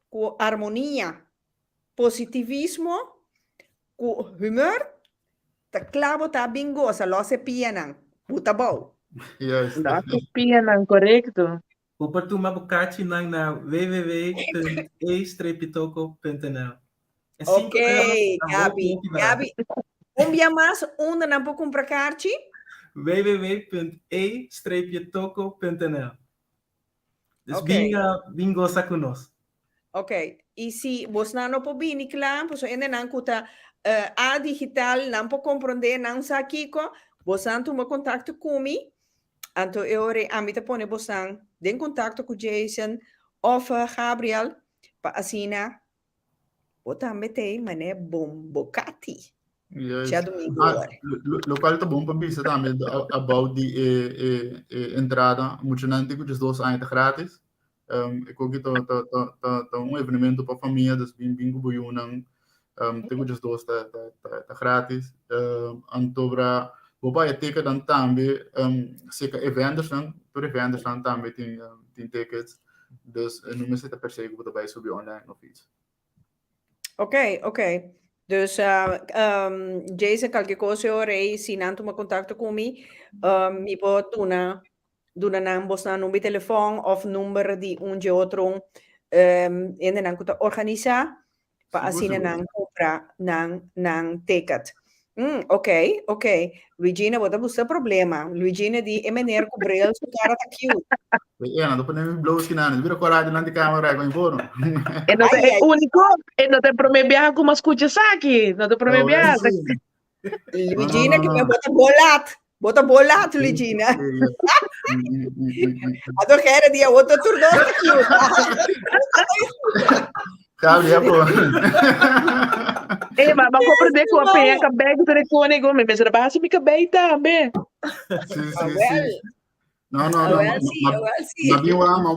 com harmonia, positivismo, com humor, tá claro, tá bem gosta, lo se pianan, puta bom. Yes. Lo se pianan, correcto. Upar tu mabukati nang na www.e-toco.nl. Ok, Gabi. Dia mais, onde não pode comprar kaartje? www.e-toco.nl. Dus bingo sa conosco. Ok, e se você não pode vir, claro, você ainda não custa a digital, não pode compreender, não sabe Kiko, você não toma contato comigo, então eu a mim te põe você em contato com Jason ou Gabriel, para assinar, você também tem, mas é bom, bocati. Yes. Já domingo. Local tá bom para bisa também about de entrada, muito não tem que os 2 anos grátis. Eu que tá evento para família, das bingo boiunang, tem que os 2 tá grátis. Antobra, boba é teka dan também, se que eventos não, por eventos não também tem tickets, dus não me sei tá percebe que vai subir online no feed. Ok. Dus Jason, qualquer coisa eu rei, se não toma contato comigo, me pode donar não bosta número de telefone ou número de de outro, ainda não kuta organizar para assim não comprar não ticket. Ok. Luigina, bota buscar problema. Luigina di meneer cobrel, su cara tá cute. Não tô nem blows que não, vira coragem lá de câmera com informo. E não é único, e não tem promebiar como escuta aqui, não tem promebiar. Luigina que me bota bolat. Bota bola, tu Ligina. Ato kera dia outro turno aqui. Gabriel, pô. Mas compreender que o apanha cabelo do recone como me pensa base me cabelo também. Sim. Não, sim. Mas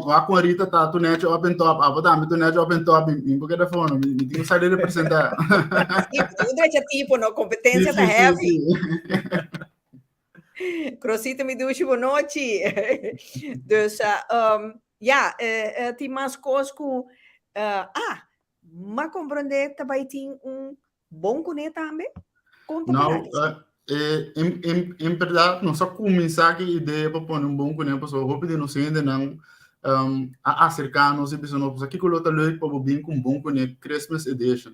a corrida tá, tu net open top, a botar tu net open top, em porque da fone, me tem que sair representar. Sim, tipo, no competência tá heavy. Crosita me duche boa noite. Dus, tem mais coisas que... mas compreender também tem bom cunha também? Conta Não, em verdade, não só começar que ideia para pôr bom cunha, pessoal, roupa de não sei ainda não, a acercar-nos e pensar, não, aqui que eu estou leio para vir com bom cunha Christmas Edition,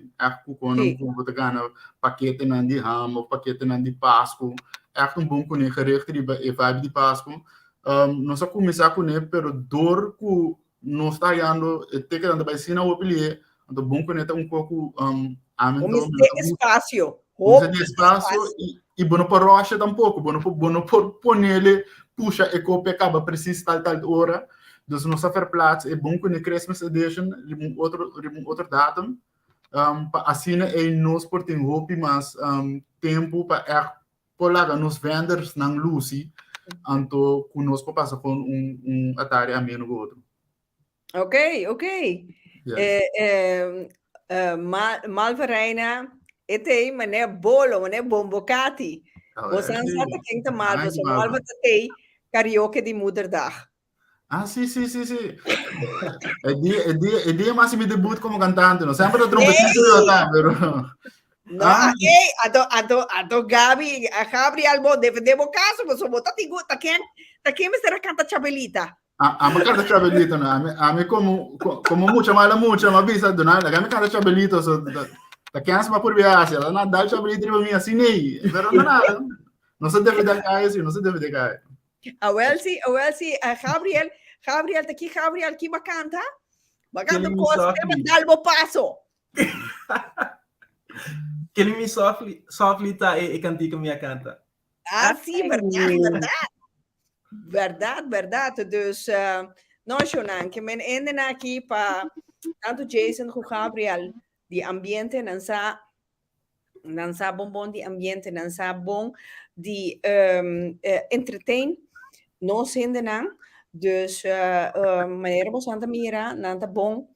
com botar gana paquete não de ham, ou paquete não de Páscoa, bom cunha gerecht e vibe de Páscoa, não só começar com ele, pero dor que não está indo, tem que andar para ensinar o pelier, então bom cunha tá pouco vamos ter espaço. Vamos ter espaço e bom para rocha tampouco, bom por poner puxa e copia acaba precisa tal hora, dus não fair plaats é bom com o Christmas Edition, outro datum, assim é nós por tem roupa mas tempo para por lá nos vendors não Lucy, então conosco passa com atalho a menos outro. Ok. Yes. Malverena, ete mané bolo, mané bombocati. Você não sabe quem tá mal, você malva tem karaoke de moederdag. Sim. É dia mais me debut como cantante, não sempre a trompetista eu tá, pero não, a Gabi, a Gabriel bo deve caso, você bota tigo, tá quem me será canta chabelita. A me canta chabelita, não, a me como mucha mas bisa do nada, a me canta chabelita, so da quem se por viagem, ela não dá chabelita para mim assim nem, pero nada, não se deve dar cair, não se deve dar cair. A Welsi, a Gabriel tá aqui, Gabriel que bacanta coisa, dá-lhe passo. Que ele me softly tá e cantica minha canta. Sim, verdade. Dus, nós chonan que men enden aqui para tanto Jason como Gabriel, de ambiente não sa bom de ambiente, não sa bom de entertain, nós enden não. Dus, maneira você anda mira, nanta bom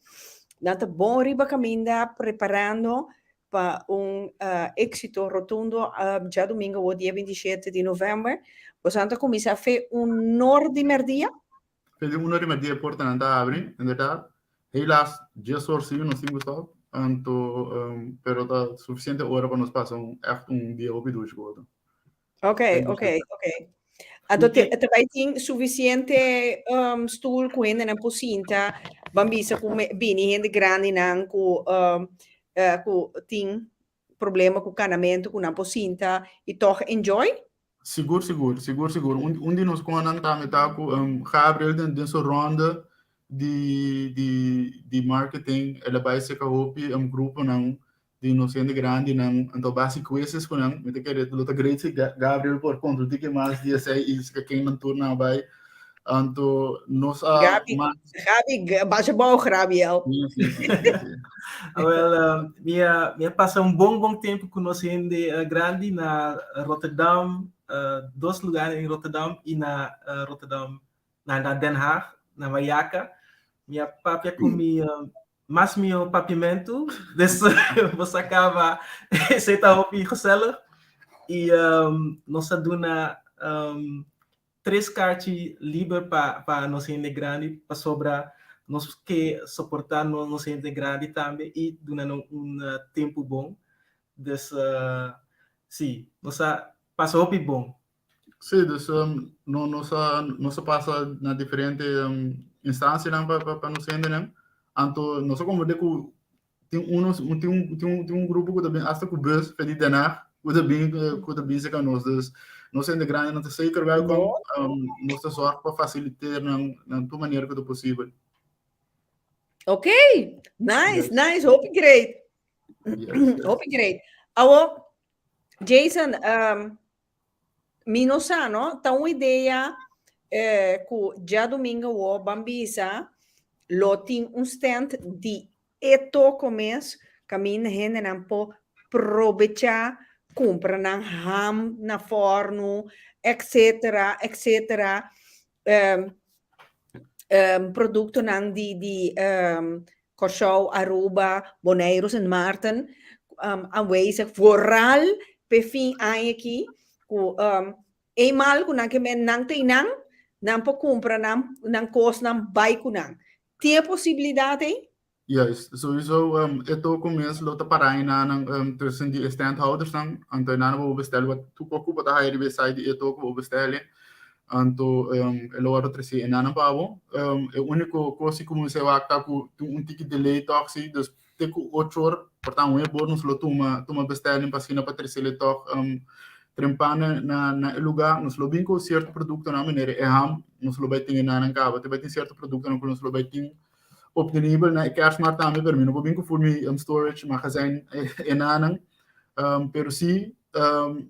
riba caminda preparando para éxito rotundo já domingo, o dia 27 de novembro. Você anda começar a fazer dia? Fazer dia porta não está abrindo, inderdaad. Helaas, já sozinho não sei gostar, então, pero tá suficiente hora para nós passar dia op dois godo. Ok. Então, também tem suficiente stoel com ainda na pocinta, bambisa com bini gente grande não com tem problema com canamento com na pocinta e toch enjoy? Seguro. De nós quando andamos com Gabriel dentro ronda de marketing, ela vai ser com grupo não de nós sendo grande não, então básico esses com não, me quer luta grande Gabriel por conta de que mais dia sei isso que quem não turna vai, então nós Gabi, baixa bom Gabriel. Sim. Well, minha passa bom tempo com nós gente grande na Rotterdam, dois lugares em Rotterdam e na Rotterdam, na Den Haag, na Waiaka. Minha papia com mas meu papimento, desse você acaba aceita o gezellig e nossa duna 3 cartas livre para nós gente grande para sobrar nós que suportar nós gente grande também e duna tempo bom desse nossa passa o bom. Sim, dus nossa passa na diferente instância para nós gente não. Então, nós como de que tem grupo que também hasta com bus para danar, que também se nós nós sendo grande não sei que vai com nós só para facilitar na tua maneira que é possível. Ok, nice, hope great. Yes. Hope great. Awo, Jason, Minosano, tá uma ideia que já domingo o Bambisa loting um stand de eto começo caminha rende não po probecha compra na ham na forno etc etc produto nang di Cachau, Aruba, Boneiros en Maarten aanwezig vooral per fin aqui eenmaal que men nang teinang nang po compra nang kos nang bai kunang tinha possibilidade Juist, sowieso. Het ook om mensen laten parainen tussen die standhouders dan. En daarna we bestellen wat toekomen wat hij die website die het ook we bestellen. En to lo aro trece en aan pavo. Het unico cosi como se va a un ticket delay taxi, dus teku 8 horas, portanto we bonus lo toma bestellen pasina para trece toch trempane na lugar nos lo binco certo produto na maneira ham nos lo vai ter na cava, te vai ter certo produto nos lo vai ter op de nível na kerstmarkt também per mim, binco voor me storage magazijn en aan, pero sim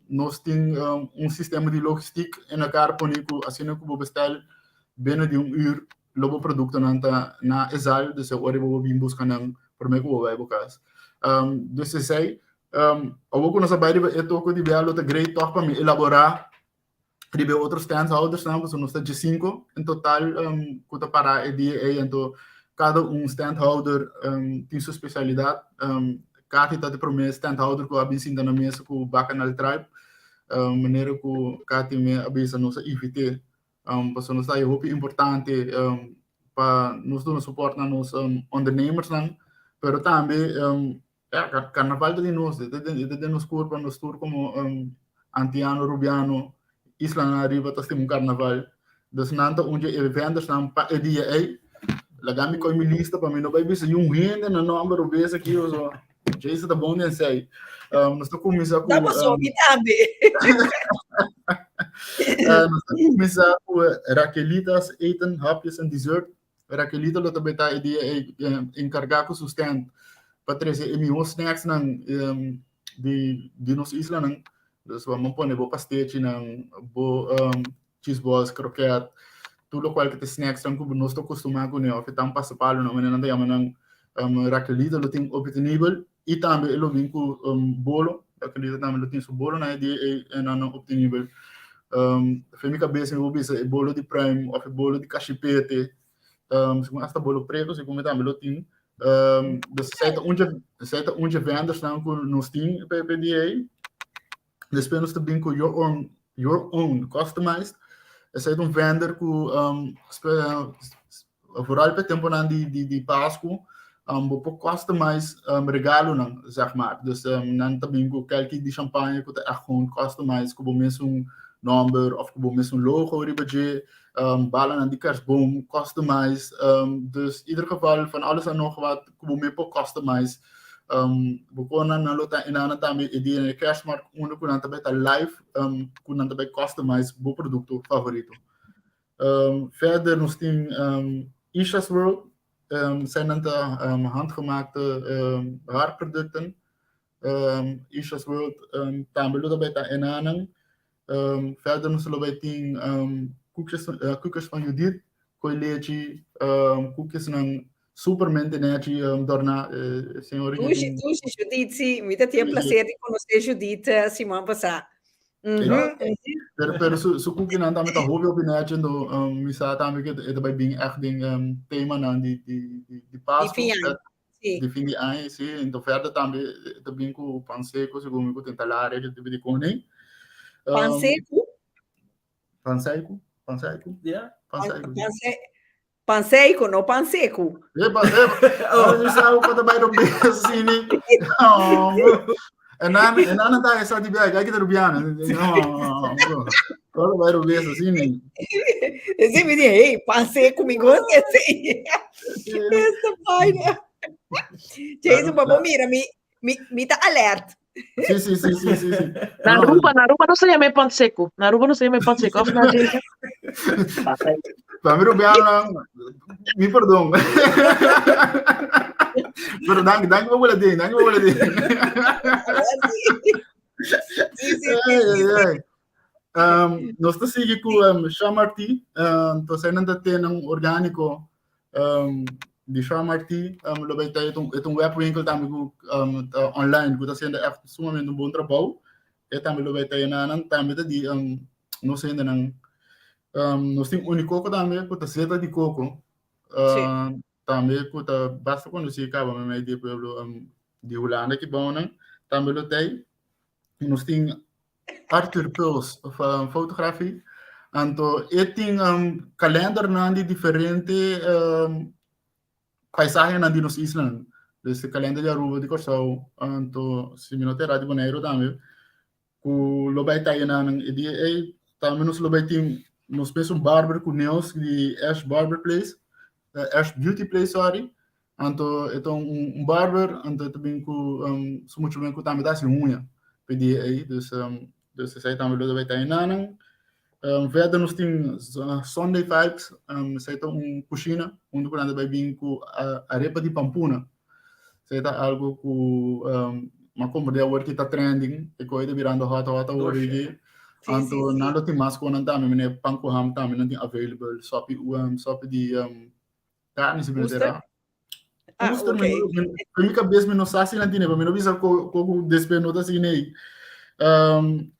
nós temos sistema de logistiek in elkaar ponico assim que vou bestel binnen die uur lobo producten na exal, dus ora vou vir buscar não por me que vou vai buscar. Dus ze zei ook nós abrir é toco de belo de great toch para me elaborar de outros standhouders não, porque nós temos 5 em total que para a dia então cada standhouder tem sua especialidade. Cada tá de promessa standhouder que abis ainda na mesa com Bacanal Tribe, maneira que cada me abis a nossa IVT, para nós é muito importante para nós dar suporte a nós ondernemers não, pero também carnaval de nós, de nos curva nos tour como Antiano, Rubiano, Isla na Riva, tá temos carnaval, dus nanta onde eventos não para dia aí lagami ko mi lista para mim não vai ver yung renda na número vez aqui so já isso tá bom nem sei nós estamos começando dá para subir também nós estamos começando com Raquelitas eten hapjes en dessert Raquelita lo também tá ideia encargar com sustento para trazer meus snacks nang de nossa isla nang dus vamos pôr bo pastete nang bo cheese balls croquette tudo qual que te snacks dan kubo nós tô acostumado com né que tam passa palo não menina daí amanhã Raquelita lo tem obtenível e também ele vem com bolo Raquelita também lo tem seu bolo na ideia é não obtenível foi minha cabeça eu vi esse bolo de prime ou bolo de cachepete segundo hasta bolo preto segundo também lo tem dus sete onde vendors dan com nós tem PPDA depois nós também com your own customized. Er is een vendor que vooral per tempo de Páscoa we customize regalo não, zeg maar. Dus dan também com quelques de champanhe que é gewoon customize com mesmo number of com mesmo logo ribadje bala de kerstboom customize. Dus in ieder geval van alles en nog wat com me po customize. We kunnen na lota inana também ideia de kerstmarkt onde kunnen também tá live kunnen também customize bo produto favorito. Verder nós tem Isha's World zijn dan handgemaakte haarproducten. Isha's World também lota bij tá inana. Verder nós lo bij tem koekjes van Judith, coilete, koekjes ng Superman Tenete Dorna senhorita. Tu, Judith, sim, muito tempo prazer de conhecer Judith semana passada. Pero su cookie na também tá hobby opinete do misa também que é também bem echt ding tema na de Páscoa. De fim de ano, sim. Então verder também com pão seco, segundo me tentar lá de de cone. Pão seco? Pão seco? Yeah. Pão seco, não pão seco. Você sabe quando vai no beijo assim, né? Enana tá essa de viagem, aqui tá rubiana. Quando vai no beijo assim, né? Você me diz, ei, pão seco, me gosta assim. Essa pai, né? Jason, babo, mira, me tá alerta. Sim. Na Aruba não se chama pão seco. Na Aruba não se chama pão seco. Of na Jason. Para mim, rubiana, me perdoa. Pero dang mo wala din. Sim. Nós estamos seguindo com Chamarti, então saindo da tem orgânico de Chamarti, lo vai ter um webwinkel também online, que está sendo echt sumamente bom trabalho. E também lo vai ter na também de nós ainda não nós temos único também que está sendo de coco. Também que está basta quando se acaba mas de pueblo de Holanda que bom não também lo tem. Nós temos Arthur Pils van fotografie. Então, eu tenho calendar de diferente paisagens na nos islas. Esse calendar de Aruba de Corsau. Então, se me notar de Bonaire também. O lobai tá na ideia é também nos lobai tem nos pensa barber com neos de Ash Barber Place, Ash Beauty Place sorry. Então barber, então também com so muito bem com também dá se unha. Pedi aí dus zij dan willen wij daarin verder nos tem Sunday Vibes, zij tem cozinha, onde quando vai vir com arepa de pampuna. Zij tá algo com uma comida que está trending, e coisa virando hot hoje. Então nada tem mais quando também, né, panko ham também não tem available, sopi de carne se venderá. Uster me cabeça me não sabe não tem, mas não visa com despenota assim nem.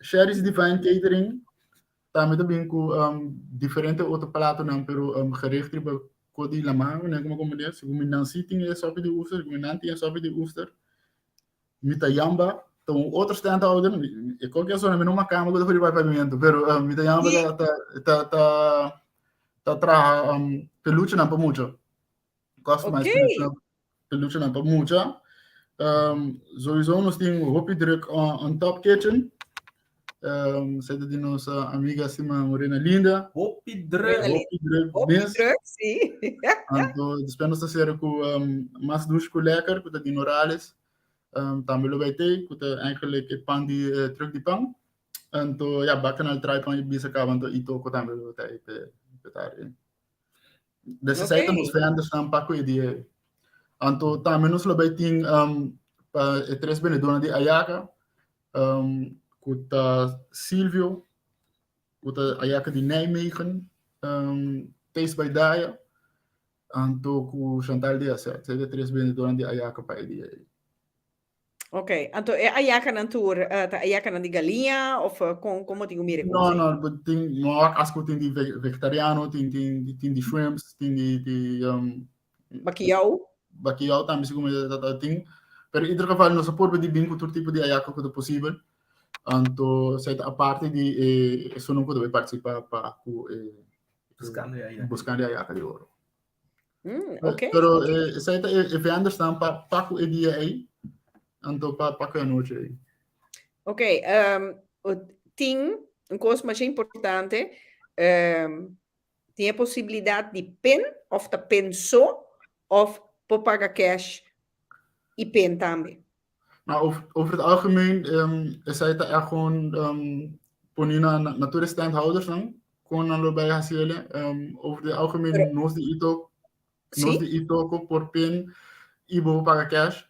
Sherry's Divine Catering também com diferente outro prato não, pero gerecht riba kodi lama, né, como dizer, segundo não sitting é sopa de oester, como não tem sopa de oester. Mitayamba, então outro stand out, e qualquer zona me não macama quando foi para pavimento, pero Mitayamba tá tra peluche não para muito. Gosto mais peluche não para muito. Sowieso nós temos Hopi Druk on Top Kitchen. Zij de nossa amiga Sima Morena Linda. Hopi Druk, sim. Então, despemos a série com mais ducho lekker, com de Norales. Também lo vai ter, com eigenlijk het pan die terug die pan. Então, ja, bakken al try pan je bisa ka, want ito ko também lo vai ter petar. Dessa saída nos vendas não paco ideia. Então, também nos lo vai ter três benedona de Ayaka, com Silvio, com Ayaka de Nijmegen, Taste by Daya, então com Chantal Dias, são três benedona de Ayaka para ideia. Ok, então é Ayaka na tour, Ayaka na de galinha ou como tem o mire? Não, tem não acho que tem de vegetariano, tem de shrimps, tem de Bacalhau também se como tem, pero em todo caso nós podemos de bem com todo tipo de Ayaka que é possível. Então, sei a parte de isso não pode participar para buscando Ayaka de ouro. Ok. Pero sei é vender stamp para o dia aí. Então, para a noite aí. Ok, tem coisa mais importante, tem a possibilidade de PIN, of de PIN só, of por pagar cash e PIN também. Nou, over het algemeen is het echt gewoon ponina nature standhouders dan, gewoon aan bij hasiele. Over het algemeen nos de ito por PIN ibo paga cash.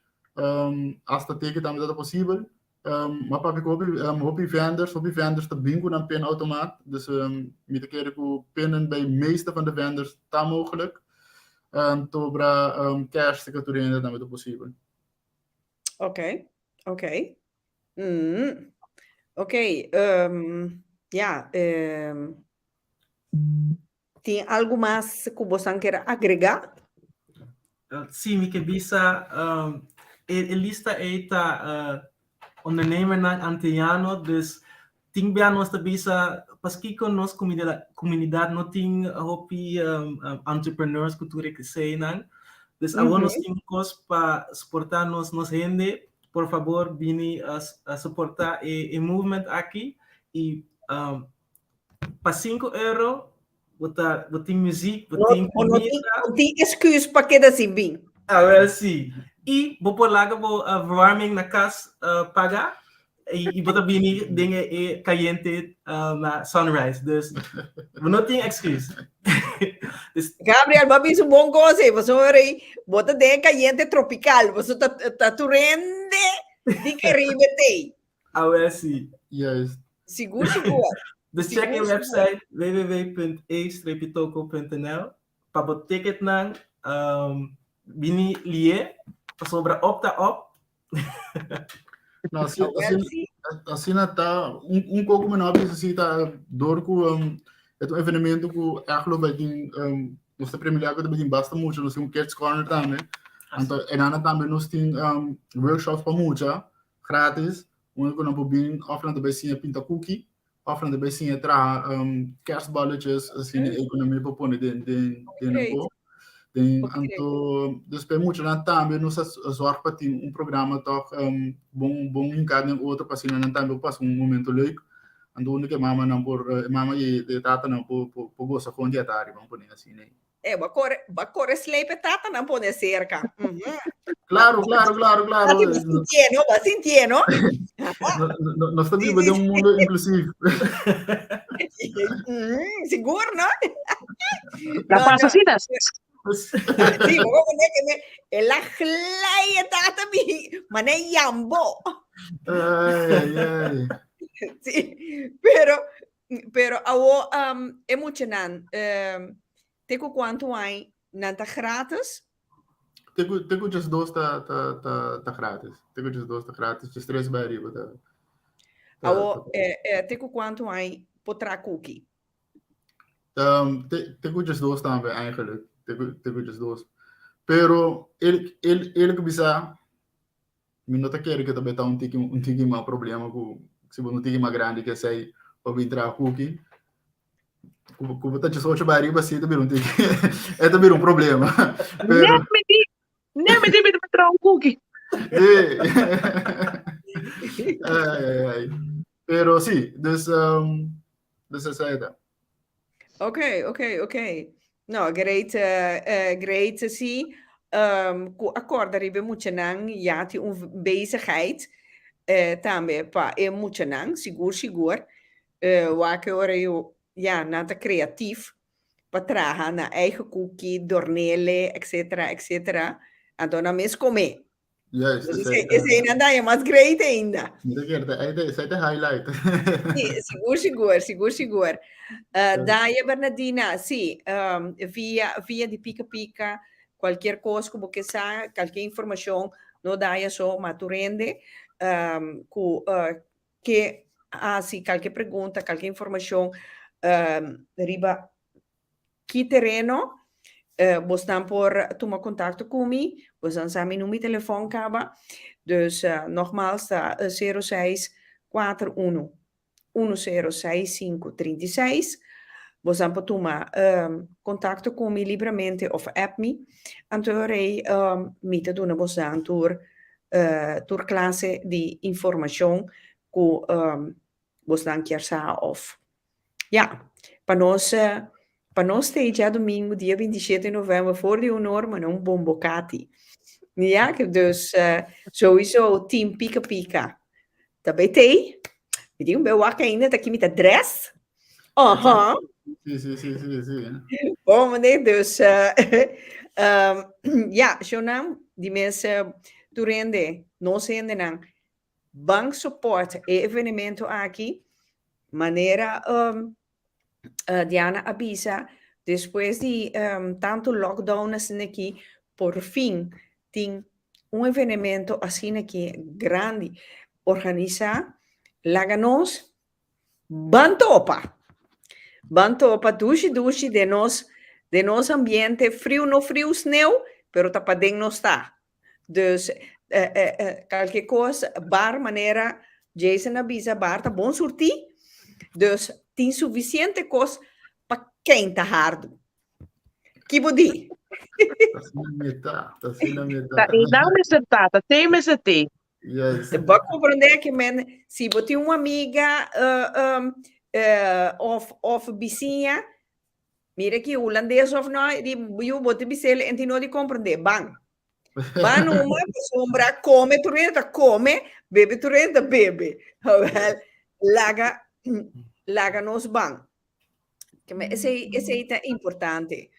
Hasta teken também dat possível. Maar papi hobby vendors te bingo dan PIN automaat. Dus met de keren ku pinnen bij meeste van de vendors ta mogelijk. Tobra cash se caturende dan met possível. Ok. Ok. Tem algo mais que você quer agregar? Sim, ik bisa lista eta ondernemer na Antilliano, dus ting bia nos bisa paski con nos comunidade no ting hopi entrepreneurs cultura que sei nan. Dus nos ting cos pa suportar nos gente, por favor, vini a suportar e movement aqui e pa €5 botin muziek, botin comida. Não tem excuus para que assim bem. Well, sim. E vou por lá vou verwarming na casa pagar e vou também dingen caliente na sunrise. Dus não tem excuse. Gabriel, babi is een bom goze. Você ora bota de caliente tropical. Você tá turende de que ribete. Well, sim. Juist. Seguro. Dus check je website www.e-toko.nl. Pabo ticket nang bini lie. Sobra opta op. Nou, assim tá pouco menor assim tá dor com é um evento que é aquilo vai ter nós premiar que também basta muito nós temos Kids Corner também então e nada também nós tem workshops para muita grátis onde que nós podemos oferecer também sim pinta cookie oferecer também sim tra kerstballetjes assim a economia para pôr dentro então, depois muito lá também nós zorg para ter programa toch bom em cada outro para assim não também passa momento leuk então onde que mama não por mama e tata não por gosta com dia tarde vamos pôr assim né Bakore slepe tata não pode cerca. Claro. Sintieno. Nós estamos vivendo um mundo inclusivo. Seguro, não? La pasasitas. Sì, e la cleia tata mi, ma ne yambo. Ai. Sì, pero awo emocionan. Teco quanto hai nanta gratis? Tenho just dois tá grátis. Tenho just dois tá grátis, just três bij riba tá. Awo teco quanto hai potra cookie? Tenho just dois também eigenlijk. Tenho just dois. Pero ele que bisa me nota que que também tá um tiki mais problema com se não tiki mais grande que sei para entrar cookie. Como tá de sorte bariba assim também não tem é também um problema. Pero nem me dibe de metrar cookie. Ai. Pero sim, dessa saída. Ok. No, great to see. Akkoord, daar hebben we nang ja die bezigheid. Tambe pa moet nang sigur. Waar je ja na te creatief. Patraha na eigen cookie, dornele, etc. En dan mes come. Yes. Esse ainda dá é mais great ainda. Essa é a highlight. Sigur. Daia Bernardina, sì, via di Pica, qualquer coisa como que sa, qualquer informação, no daia só, mas tu rende, que assim, qualquer pergunta, qualquer informação, riba que terreno, você não por tomar contato comigo, você não sabe meu telefone acaba, dus nogmaals, 0641 106536. Você pode tomar contato comigo livremente of app me. Então, me te doen você tur classe de informação que você não quer saber of. Ja, para nós stage ja domingo, dia 27 de novembro, voor de honor, maar een bombocati. Ja, dus sowieso team Pica. Daarbij thee. Me diga um bel waka ainda, tá aqui, me tá dress? Sim. Bom, né, dus, ja, Jonam, die mensen, tu rende, não se rende não, bank support e evenemento aqui, maneira, Diana avisa, depois de tanto lockdown assim aqui, por fim, tem evento assim aqui, grande, organizar, Laganos, Bantopa, duche de nos ambiente, frio, sneeuw, pero tapadeng no está. Dus, qualquer coisa, bar, maneira, Jason avisa, bar, tá bom surtir, dus, tem suficiente coisa para quem tá hardo. Que bodi? Tá assim na metade. E não me acertar, tem me acertar. Yes. Vou compreender que se você tem uma amiga of vizinha, mira que holandês of não, eu vou te dizer, e não de compreender, bang. Bang uma sombra, come, turenta, come, bebe, turenta, bebe. Laga nos bang. Esse é importante.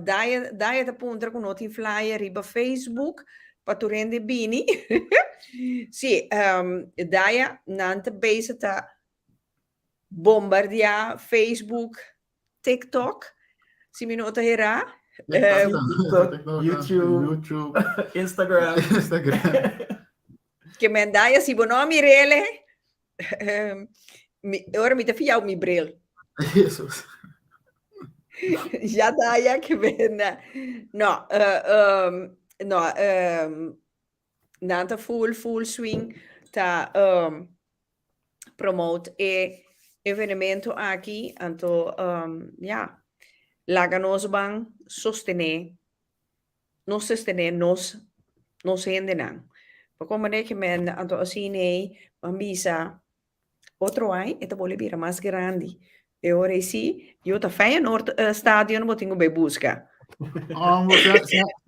Daí te punta com outro flyer riba Facebook, para tu rende bini. Sì, daia nante base ta bombardear Facebook, TikTok, si mi nota hera. TikTok, YouTube, Instagram. Que men daia si bonomi rele, ora mi te fiau mi bril. Jesus. Ja daia que men, no, nanta full swing ta promote evenemento aqui, anto laga nos bang sostener nos hende nang. Como que men anto asine bambisa outro ai eta Bolivia mais grande. E ora sim, eu tá Feyenoord stadion vou tinha busca.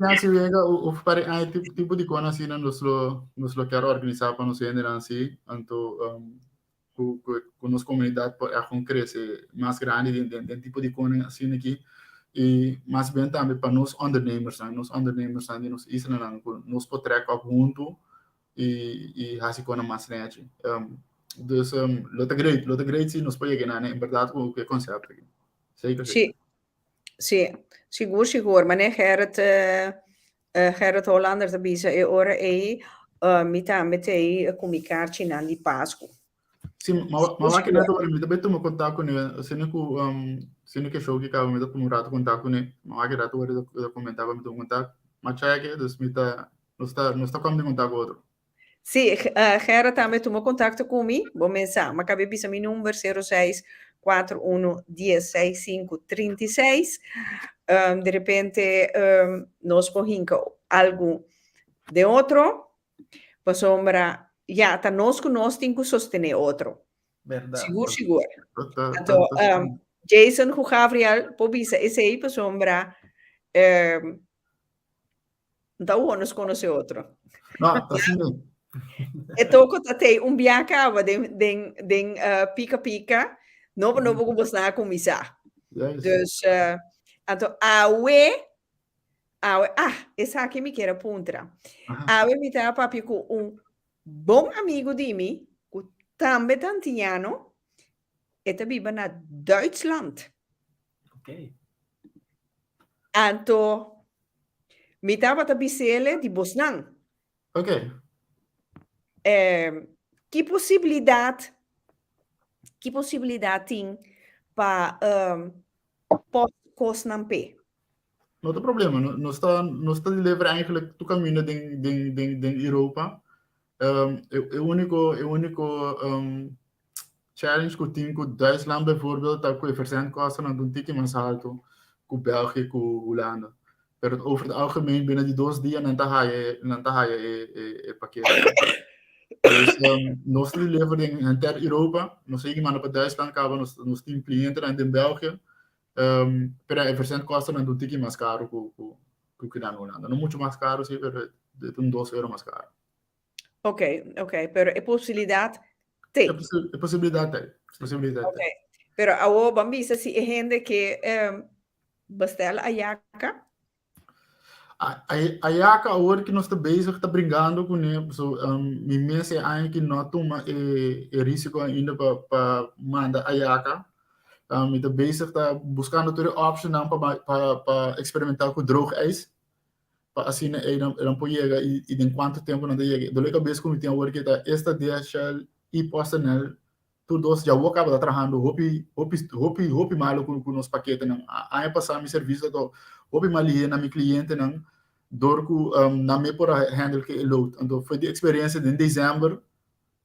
Você vega o pare ai tipo de coisa assim nos lo quero organizar para nos hende assim, anto com nossa comunidade para crescer mais grande de tipo de coisa assim aqui. E mais bem também para nós ondernemers zijn die nos islam nos potrekken junto e assim como mais net. Dus lota great sim nos pode ganhar, né? Em verdade com o que conceito aqui. Zeker. Sim, seguro, mas né Gerrit Hollander da bisa e ora mita metei comunicar chinan di Páscoa. Sim, mas aqui na tua limita beto me contar com ele, sendo que show que acaba me dar um rato contar com ele, mas aqui na tua eu comentava me dar contato, mas já que dus mita não está como de contar com outro. Sim, Gerrit também tomou contato comigo, vou pensar, mas cabe bisa mi número 06 41 10 65 36. De repente nós podemos algo de outro, para sombra, já tá nós temos que sostener outro. Verdade. Seguro. Então, Jason com Gabriel, pobisa, esse aí, para sombra, então nós conhece outro. Não, tá assim. E toco tatei biacava de pica, novo como você na comissar. Dus, então, essa aqui me quer apontar. Awe me tá papi com bom amigo de mim, que também tantiano, e tá viva na Duitsland. Ok. Então, me tava tá bisele de Bosnan. Ok. Que possibilidade tem para pós-Cosnampe? Não tem problema, não está livre eigenlijk tu caminho de Europa. O único challenge que eu tenho com Duitsland bijvoorbeeld, dat com verzendkosten dan een tikje mais alto com België, com Holanda. Maar over het algemeen binnen die 2 dias dan ga je pakket. Dus nós leveren in Europa, nós seguimos para Duitsland, nós temos cliënten in België. Pero verzendkosten dan een tikje mais caro que na Holanda. Não muito mais caro, sim, pero de €2 mais caro. Ok, pero é possibilidade tem. É possibilidade. Ok, pero a bambisa se é gente que bestela a jaca. A jaca agora que nós estamos bezig, está brincando com ele, so mensen eigenlijk não toma risco ainda para mandar a jaca. Está bezig, está buscando toda a opção para experimentar com droog ijs. Para assim não pode chegar e em quanto tempo não chega. Do legal vez como tem agora que está esta DHL e posta nele, tudo já vou acabar trabalhando hopi malo com os paquetes não. Aí passar meu serviço do hopi malia na meu cliente não. Door na me por handle que load. Então foi de experiência de dezembro,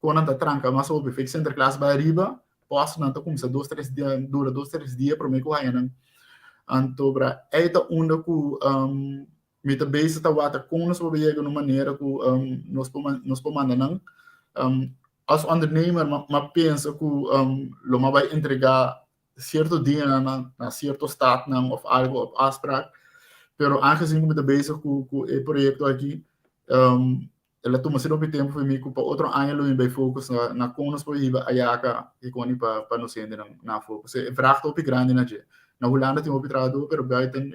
quando anda tranca, mas o perfeito Sinterklaas bij arriba, posso não tá começa 2-3 dias, dura 2-3 dias para me correr não. Então para esta onda que me tá base tá wata com nós para chegar numa maneira que nós podemos mandar não. Als ondernemer maar pensa que loma vai entregar certo dia na certo staat não of algo op afspraak. Pero aangezien we bezig com o projeto aqui, ela toma sempre tempo para mim para outro ano bij focus na konos para ir a jaca e koni para nos ende na focus. É vraagt op grande na je. Na Holanda tem opdrado, pero buiten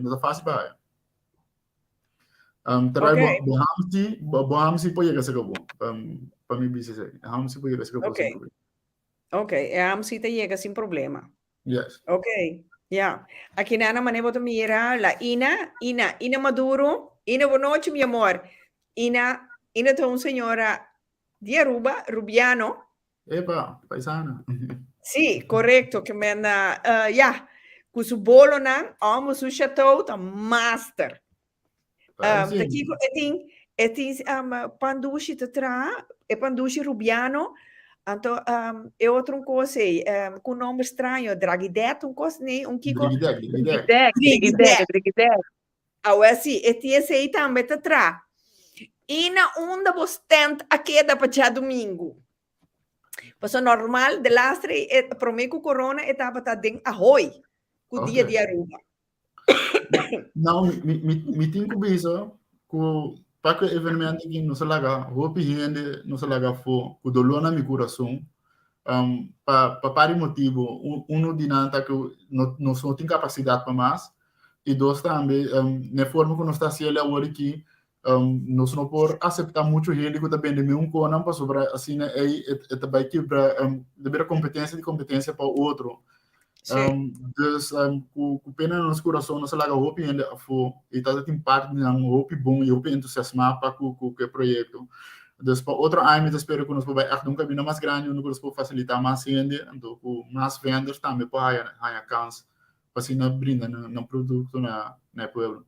não é fácil para. Terwijl Bohamsi pode chegar a ser bom. Para mim business aí. Bohamsi pode chegar a ser bom. Ok, Amsita llega sin problema. Yes. Ok, ya. Aquí nada más voy a mirar la Ina Maduro. Ina, boa noite, mi amor. Ina é uma senhora de Aruba, rubiano. Epa, paisana. Sim, correto, que mena, ja, com su bolo nan, amo su chateau, tá master. Daqui tem pandushi tatra, é pandushi rubiano, então é outra coisa, com nome estranho, Dragidet, coisa nem, kiko. Drigidek. Drigidek. Agora sim, esse aí também tatra. E na onda você tenta aqui da para domingo. Passou normal, de lastre, para mim com corona, estava dentro arroz, com o dia de Aruba. Não, me tem que ver com para que evento aqui não se laga, roupa higiene não se laga fo, com dolor na meu coração, para motivo, de nada que não só tem capacidade para mais, e dois também, na forma que nós está se agora aqui, nós não por aceitar muito gente que também de um conan para sobre assim é também que para de competência para outro. Dus com pena no nosso coração nós laga roupa ainda for e tá tem parte de roupa bom e roupa entusiasmado para o projeto. Dus para outro ano eu espero que nós vai echt um cabine mais grande onde nós podemos facilitar mais ainda então com mais vendas também para a chance para assim na brinda no produto na pueblo.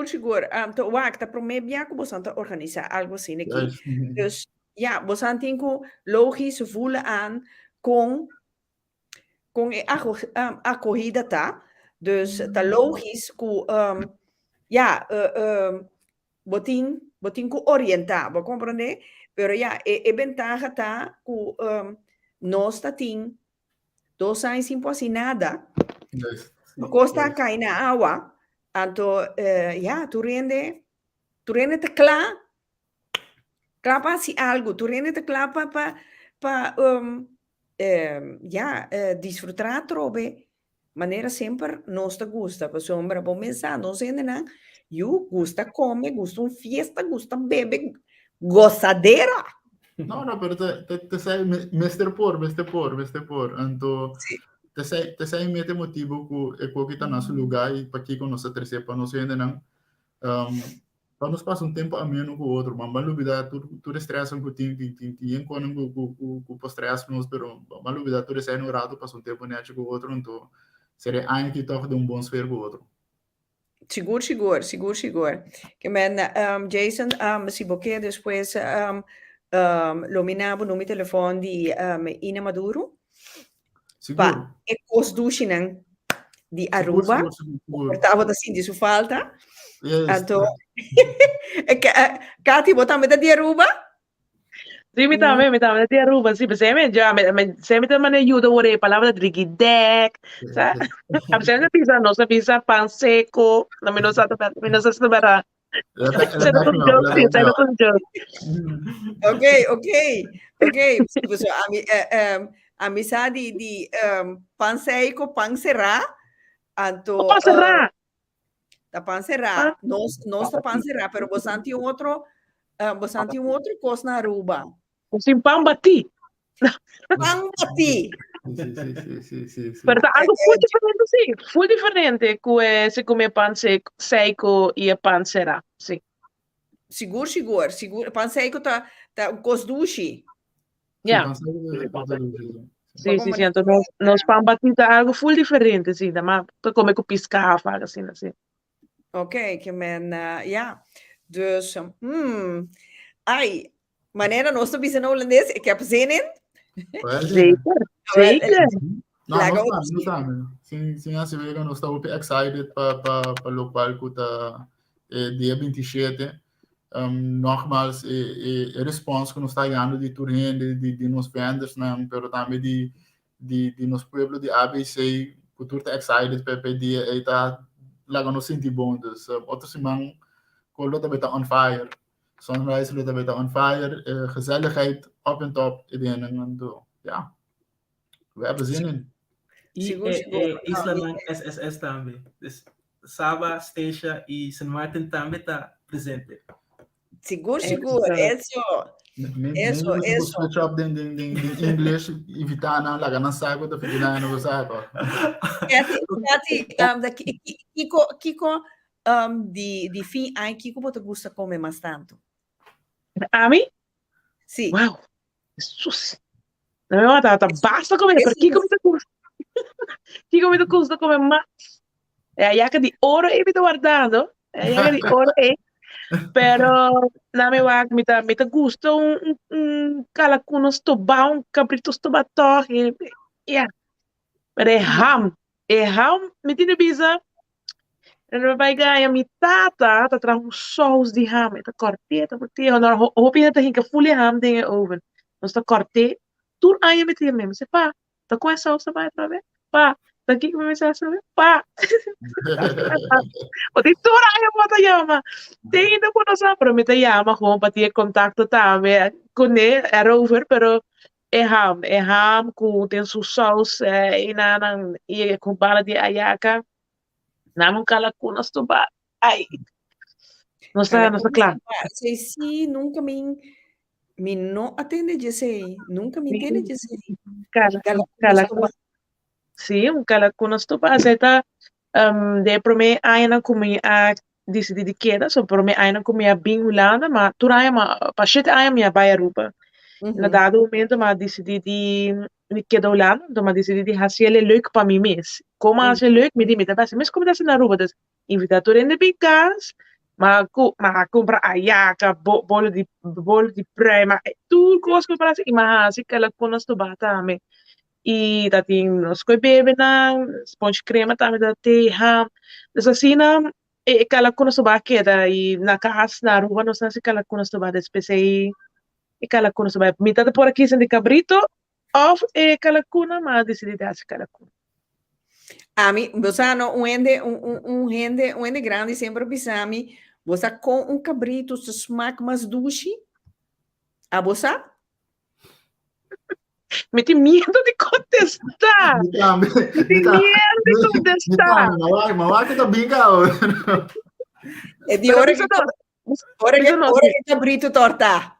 Seguro. Então, tá para mim bem que você organizar algo assim aqui. Dus ja, você tem que logisch voelen aan com a corrida, tá? Dus tá logisch que botin que orientar, vou compreender? Pero é ventaja tá que nós tá tem 2 anos sem fazer nada. Costa cai na água, então tu rende tá claro para se algo, tu rende tá claro para disfrutar trobe maneira sempre nós te gusta, para sombra bom pensar, nós ainda não, eu gusta come, gusta fiesta, gusta bebe, gozadera. Não, pero te sai mestre por, então te sai mete motivo que tá nosso lugar e para que com nossa terceira para nós ainda não para nós passar tempo a menos com o outro, mas não olvidar tudo estresse que tem quando com estresse nós, pero não olvidar tudo sai no rato passar tempo nesse com o outro, então seria ainda que toca de bom sfeer com o outro. Seguro. Que Jason, se você depois lo minabo no meu telefone de Ina Maduro. Seguro. E cosdushi de Aruba. Portava assim de sua falta. Então, Katy, botamos de Aruba? Sim, me também de Aruba, sim, sempre também ajuda a palavra Drigidek, sabe? A gente pisa, nossa pisa pan seco, não me nossa para. Ok. Amizade de pan seco, pan será. Então, pan será. Da pan será. Nós da pan será, pero você tem outro coisa na Aruba. Sim, pan bati. Pan bati. Sim. Pero algo full diferente que se come pan seco e pan será, sim. Seguro. Pan seco tá cosdushi. Yeah. Sim. Então nós pan bati tá algo full diferente, sim, mas tu come com piscava, assim. Ok, que dus, maneira nós estamos em holandês, ik heb zin in. Zeker. Não sabe. Sim, assim, nós estamos excited para o local que está dia 27. Nogmaals, a resposta que nós está ganhando de Turin, de nos vendors, mas também de nos pueblo de ABC, que tu está excited para pedir, e está lá no sentir bom. Dus, outra semana, com o também está on fire. Sunrise também está on fire. Gezelligheid op en top. Ja, we hebben zin in. Isla ng SSS também. Dus Saba, Stacia e San Martin também está presente. Seguro. Isso. Nem Eso, eu vou eso. switch up de inglês, evitar não, lá não sabe quando fica lá no saco. Kati, Kiko, di fim, ai, Kiko, você gosta de comer mais tanto? A mim? Sim. Uau! Jesus! Não, basta comer, Esse pero que não- comida custa? Que comida custa comer mais? É a yaca de ouro e me guardando. É a yaca de ouro e. Pero, na minha wak, me gusta calacunos tubá, cabritos tubá torre. Yeah. Pero é ham. É ham, me tiene bisa. En vai ganhar mi tata, tá traz sous de ham, tá cortei, tá cortei, nós hopi tá hinka fully ham dingen over. Nós tá cortei, tur aí me tiene mesmo, pá, tá com essa sauce vai pra ver, pá, tá aqui com essa sauce, pá. O tem tur aí mo tá yama. Tem ainda por nós para me tá yama com para ter contato também, com ele era over, pero é ham com tem sua sauce e na e com bala de ayaca. Namun calacunas to ba? Ay, não está claro. Sei sim, nunca me não atende de sei, nunca me entende de sei. Sim, calacunas to ba? Zeta, de prome aina kumi a decidi de queda, so prome aina kumi a bingulanda, ma turaya ma pachete aina minha baia rupa. Na dado momento, ma decidi de queda ulanda, então ma decidi de fazer ele leuk para mim mesmo. Como fazer leuk, me dimita, mas como dá na rupa, das invitator in de big gas, ma compra ayaca, bolo de prima, tudo coisa que para assim, mas assim, calacunas to ba também. E dat tem os coi bebe na sponge crema também da te ham. Dessa assim e cala com nosso baqueta e na casa na rua não sei se cala com nosso baqueta especial e cala com nosso baqueta. Mitad por aqui de cabrito of e cala com mas decidi dar se cala com. A mim, você não um ende grande sempre bisami, você com cabrito se smaak mais doce. A você? Me tem medo de contestar. Me tem medo de contestar. Mas que tá brincando. É de hora que cabrito torta.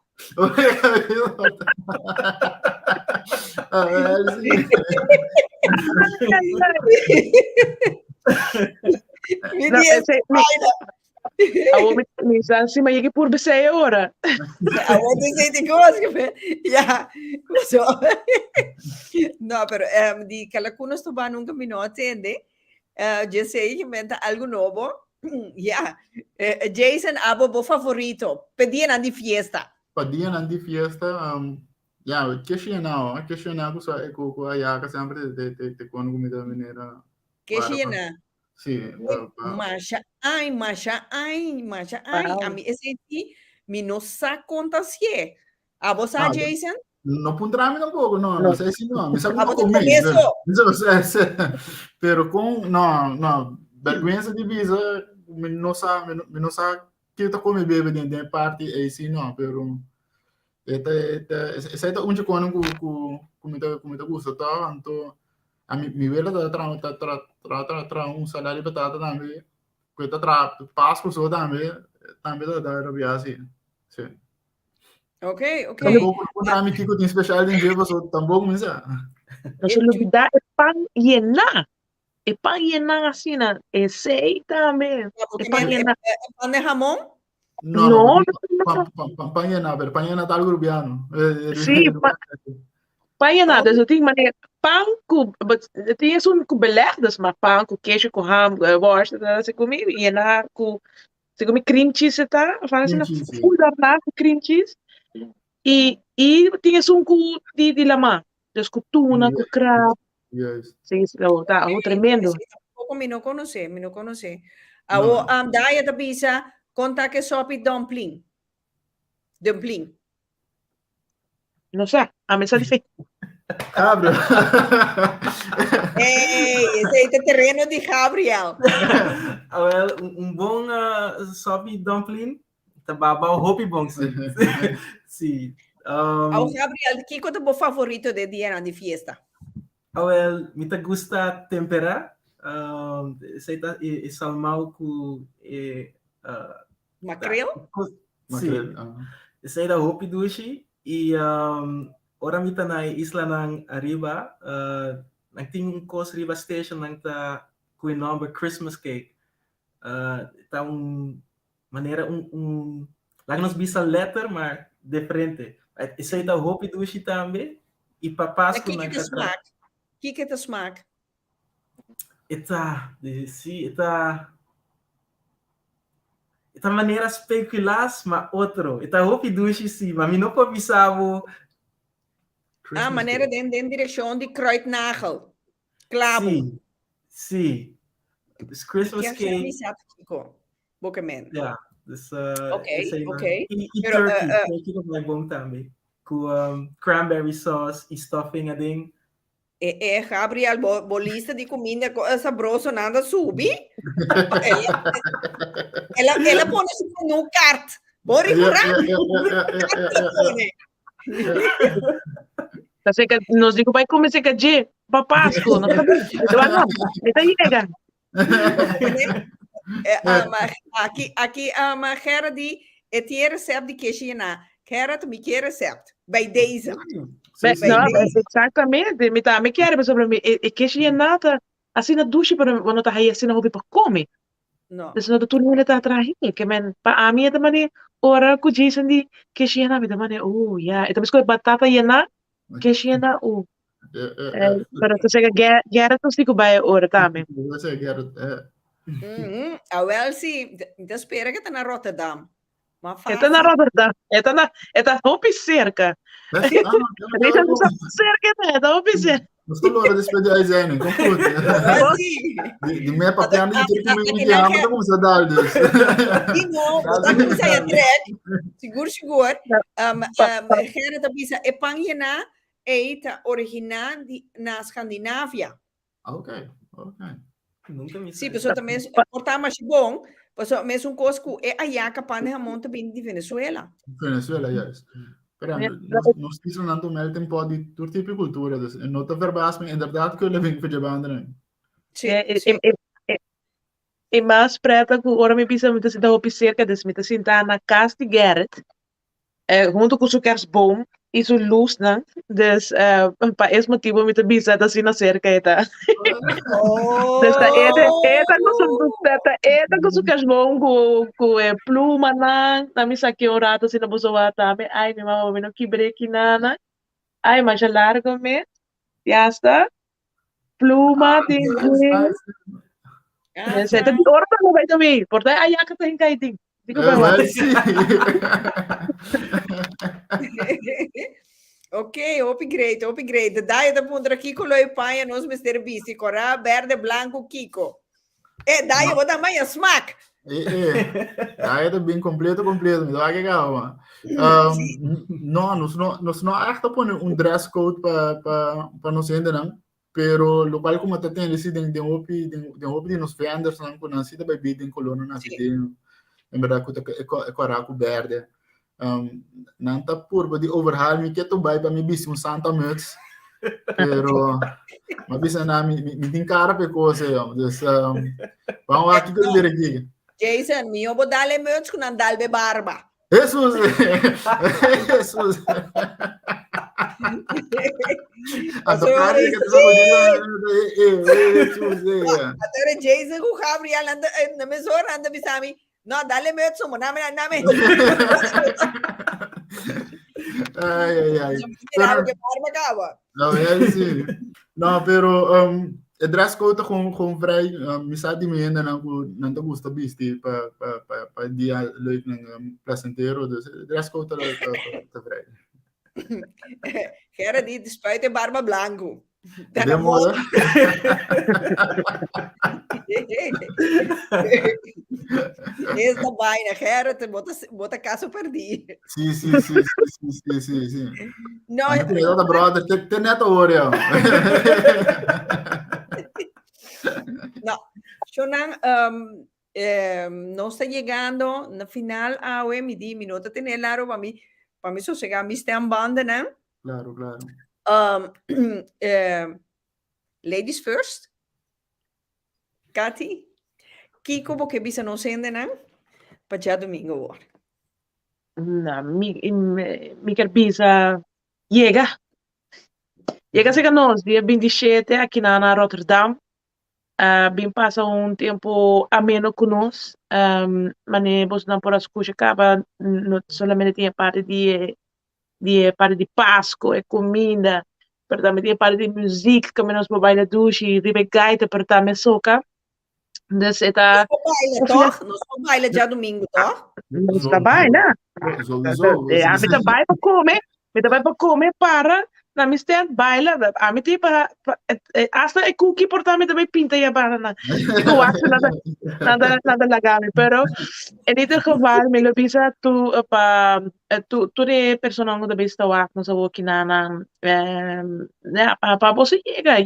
Me assim, mas que por você ora. Agora sei de coisa que já. Não, pero de calacunas tu nunca me não atende. Eu sei que inventa algo novo. Ja, Jason, abo favorito. Pedían de fiesta. Pedían de fiesta. Ya, questionar com sua com a yaca sempre te quando comida mineira. Questionar. Sim. Masha, ai. A mim esse aqui me não sabe conta se é. A você, Jason? Não puntrami tampoco, não sei se não. Me sabe A não você comer. começo. Pero com não, vergonha de visa, me não sabe que tá come bebe dentro da parte é assim não, pero essa é a única coisa que me gusta tá, então a mi vela tra um salário batata também, que tá tra passo só também da rabia assim. Sim. Ok. Tampouco puntrami que tem especial em dia, você tampouco me sabe. Não se olvidar é pan llenar. É pan llenar assim, é sei também. É pan llenar. Pan de jamón? No, pan llenar tá algo rubiano. Sim, pan llenar, dus het is maar pan com, tem com belegdes, maar pan com queijo, com ham, worst, você come llenar com, você come cream cheese, tá? Faz assim, full daarna com cream cheese. E tem com de lama, dus com tuna, com crab. Yes. Sim, tá, tremendo. Tampoco me não conhece. A daia da pizza, conta que sopi dumpling. Não sei, a mesa de feito. Cabra. Esse é terreno de Gabriel. Well, bom sobe dumpling, tá babau hopi bom sim. Sim. Gabriel, que é o favorito de dia de fiesta? Well, me gusta temperar. Seita salmão com Makreel? sim. Seita hopi dushi. E ora mita na isla ng Arriba, nagting coast Riva Station nang ta com o nome Christmas Cake. Tá maneira lá que nós bisa letter, mas diferente. Isso aí tá hopi dushi também. E para Páscoa Kijk de smaak. Kijk de smaak. Ita maneira especulas, mas outro. Ita hopi dushi sim, mas não pode bisavo. Maneira den direção de kruidnagel. Clavo. Sim. Dus Christmas cake. Ja. Dus Oké. E turkey dat é bom também. Com cranberry sauce e stuffing a ding. Gabriel, bolista de comida sabroso nada subi. ela põe isso no cart. Bori Kasi nos digo vai comer se kaje pa Pasko, no sabi. Ito ano? Ito yega. Aqui a Gerard die recept die kies je na. Gerard, me quer recept. Bij deze. Exatamente. Me quer, por exemplo, kies je nata assim na douche para quando tá aí assim na hobby para comer. No. Dus dat toen we het trahi, que men pa ami eta mane ora ku Jason di kies je na met mane ja, eta biscoito batata je na kies je na pero tu chega Gerard tu stico bij ora também. Você Gerard. Wel sim, então espera que tá na Rotterdam. Eta na Rotterdam, eta hobby cerca. Eta não cerca, eta hobby cerca. Mas tu lora despedir a Zene, confuso. De minha papiana de que me chama, então como você dá isso? Não, tá com isso aí atrás. Seguro. Gerard bisa epangena eita original na Escandinávia. Ok. Nunca me Sim, pessoal também portar mais bom, pessoal mesmo cosco é a yaca pane monta bem de Venezuela. Venezuela, yes. Pero nós precisamos não melting pot de todo tipo de cultura, dus en não te verbaast me inderdaad que eu vim para Japan. E mais preta que ora me pisa muito se dá op cerca des me sentar na casa de Gerrit, junto com o kerstboom e su luz, né? Dus para esse motivo me pisa assim na cerca eta. Dus eta com su kerstboom com pluma na misa que orata se na bozoa também. Ai, minha mãe não quebre aqui nana. Ai, mas já largo me. Já está. Pluma de Ora não vai também, portanto aí a que tem kaiting. Digo para Ok, upgrade. Daí da pondra Kiko lo paia nos Mr. Bisi, cora verde blanco Kiko. Daí eu vou dar mais smack. Daí é bem completo, me dá que calma. Nós não acha por dress code para nos ainda não. Pero lo qual como tem esse de hopi de nos vendors não com assim da bebida em coluna na cidade em verdade que coraco verde não tá por de overhaul me que tu vai para me bis Santa Muts pero mas bis na me tem cara pe coisa dus vamos aqui que eu aqui Jason eu vou dar muts com andal de barba Jesus Agora Jason com Gabriel na mesora anda bisami. No, dale mezzo, name. Ai. Não, sim. Não, pero o dress code com vrij misadi me ainda não te gusta bisti para dia leuk ng presentero, dus dress code te vrij. Gerard die spuit de barba blanco. De moda. Esta vaina, Gerard, bota caso perdi. Sim. Não, é brother, tem neto ora. Não, Shonan, não está chegando na final a OMD, minuto tener claro para mí sossegar, me está banda, né? Claro. Ladies first. Kati, Kiko, porque bisa não sende, né? Para já domingo agora. mi Bisa llega. Llega a nós, dia 27, aqui na Rotterdam. Bem passa tempo ameno conosco, mas nós não podemos escutar, não somente tem parte parte de Páscoa e comida, mas também tem parte de música, que nós podemos bailar duche e ribe gaita, para também soca. Dus het Nós baila, toch? Nós baila dia domingo, toch? nós trabalha, né? Sowieso. A gente vai para comer, para na mistério baila, a gente para hasta e cookie por também pinta e para na eu acho nada legal, pero en ieder geval me lo bisa tu de persona que também está lá no seu aqui na né para você chega a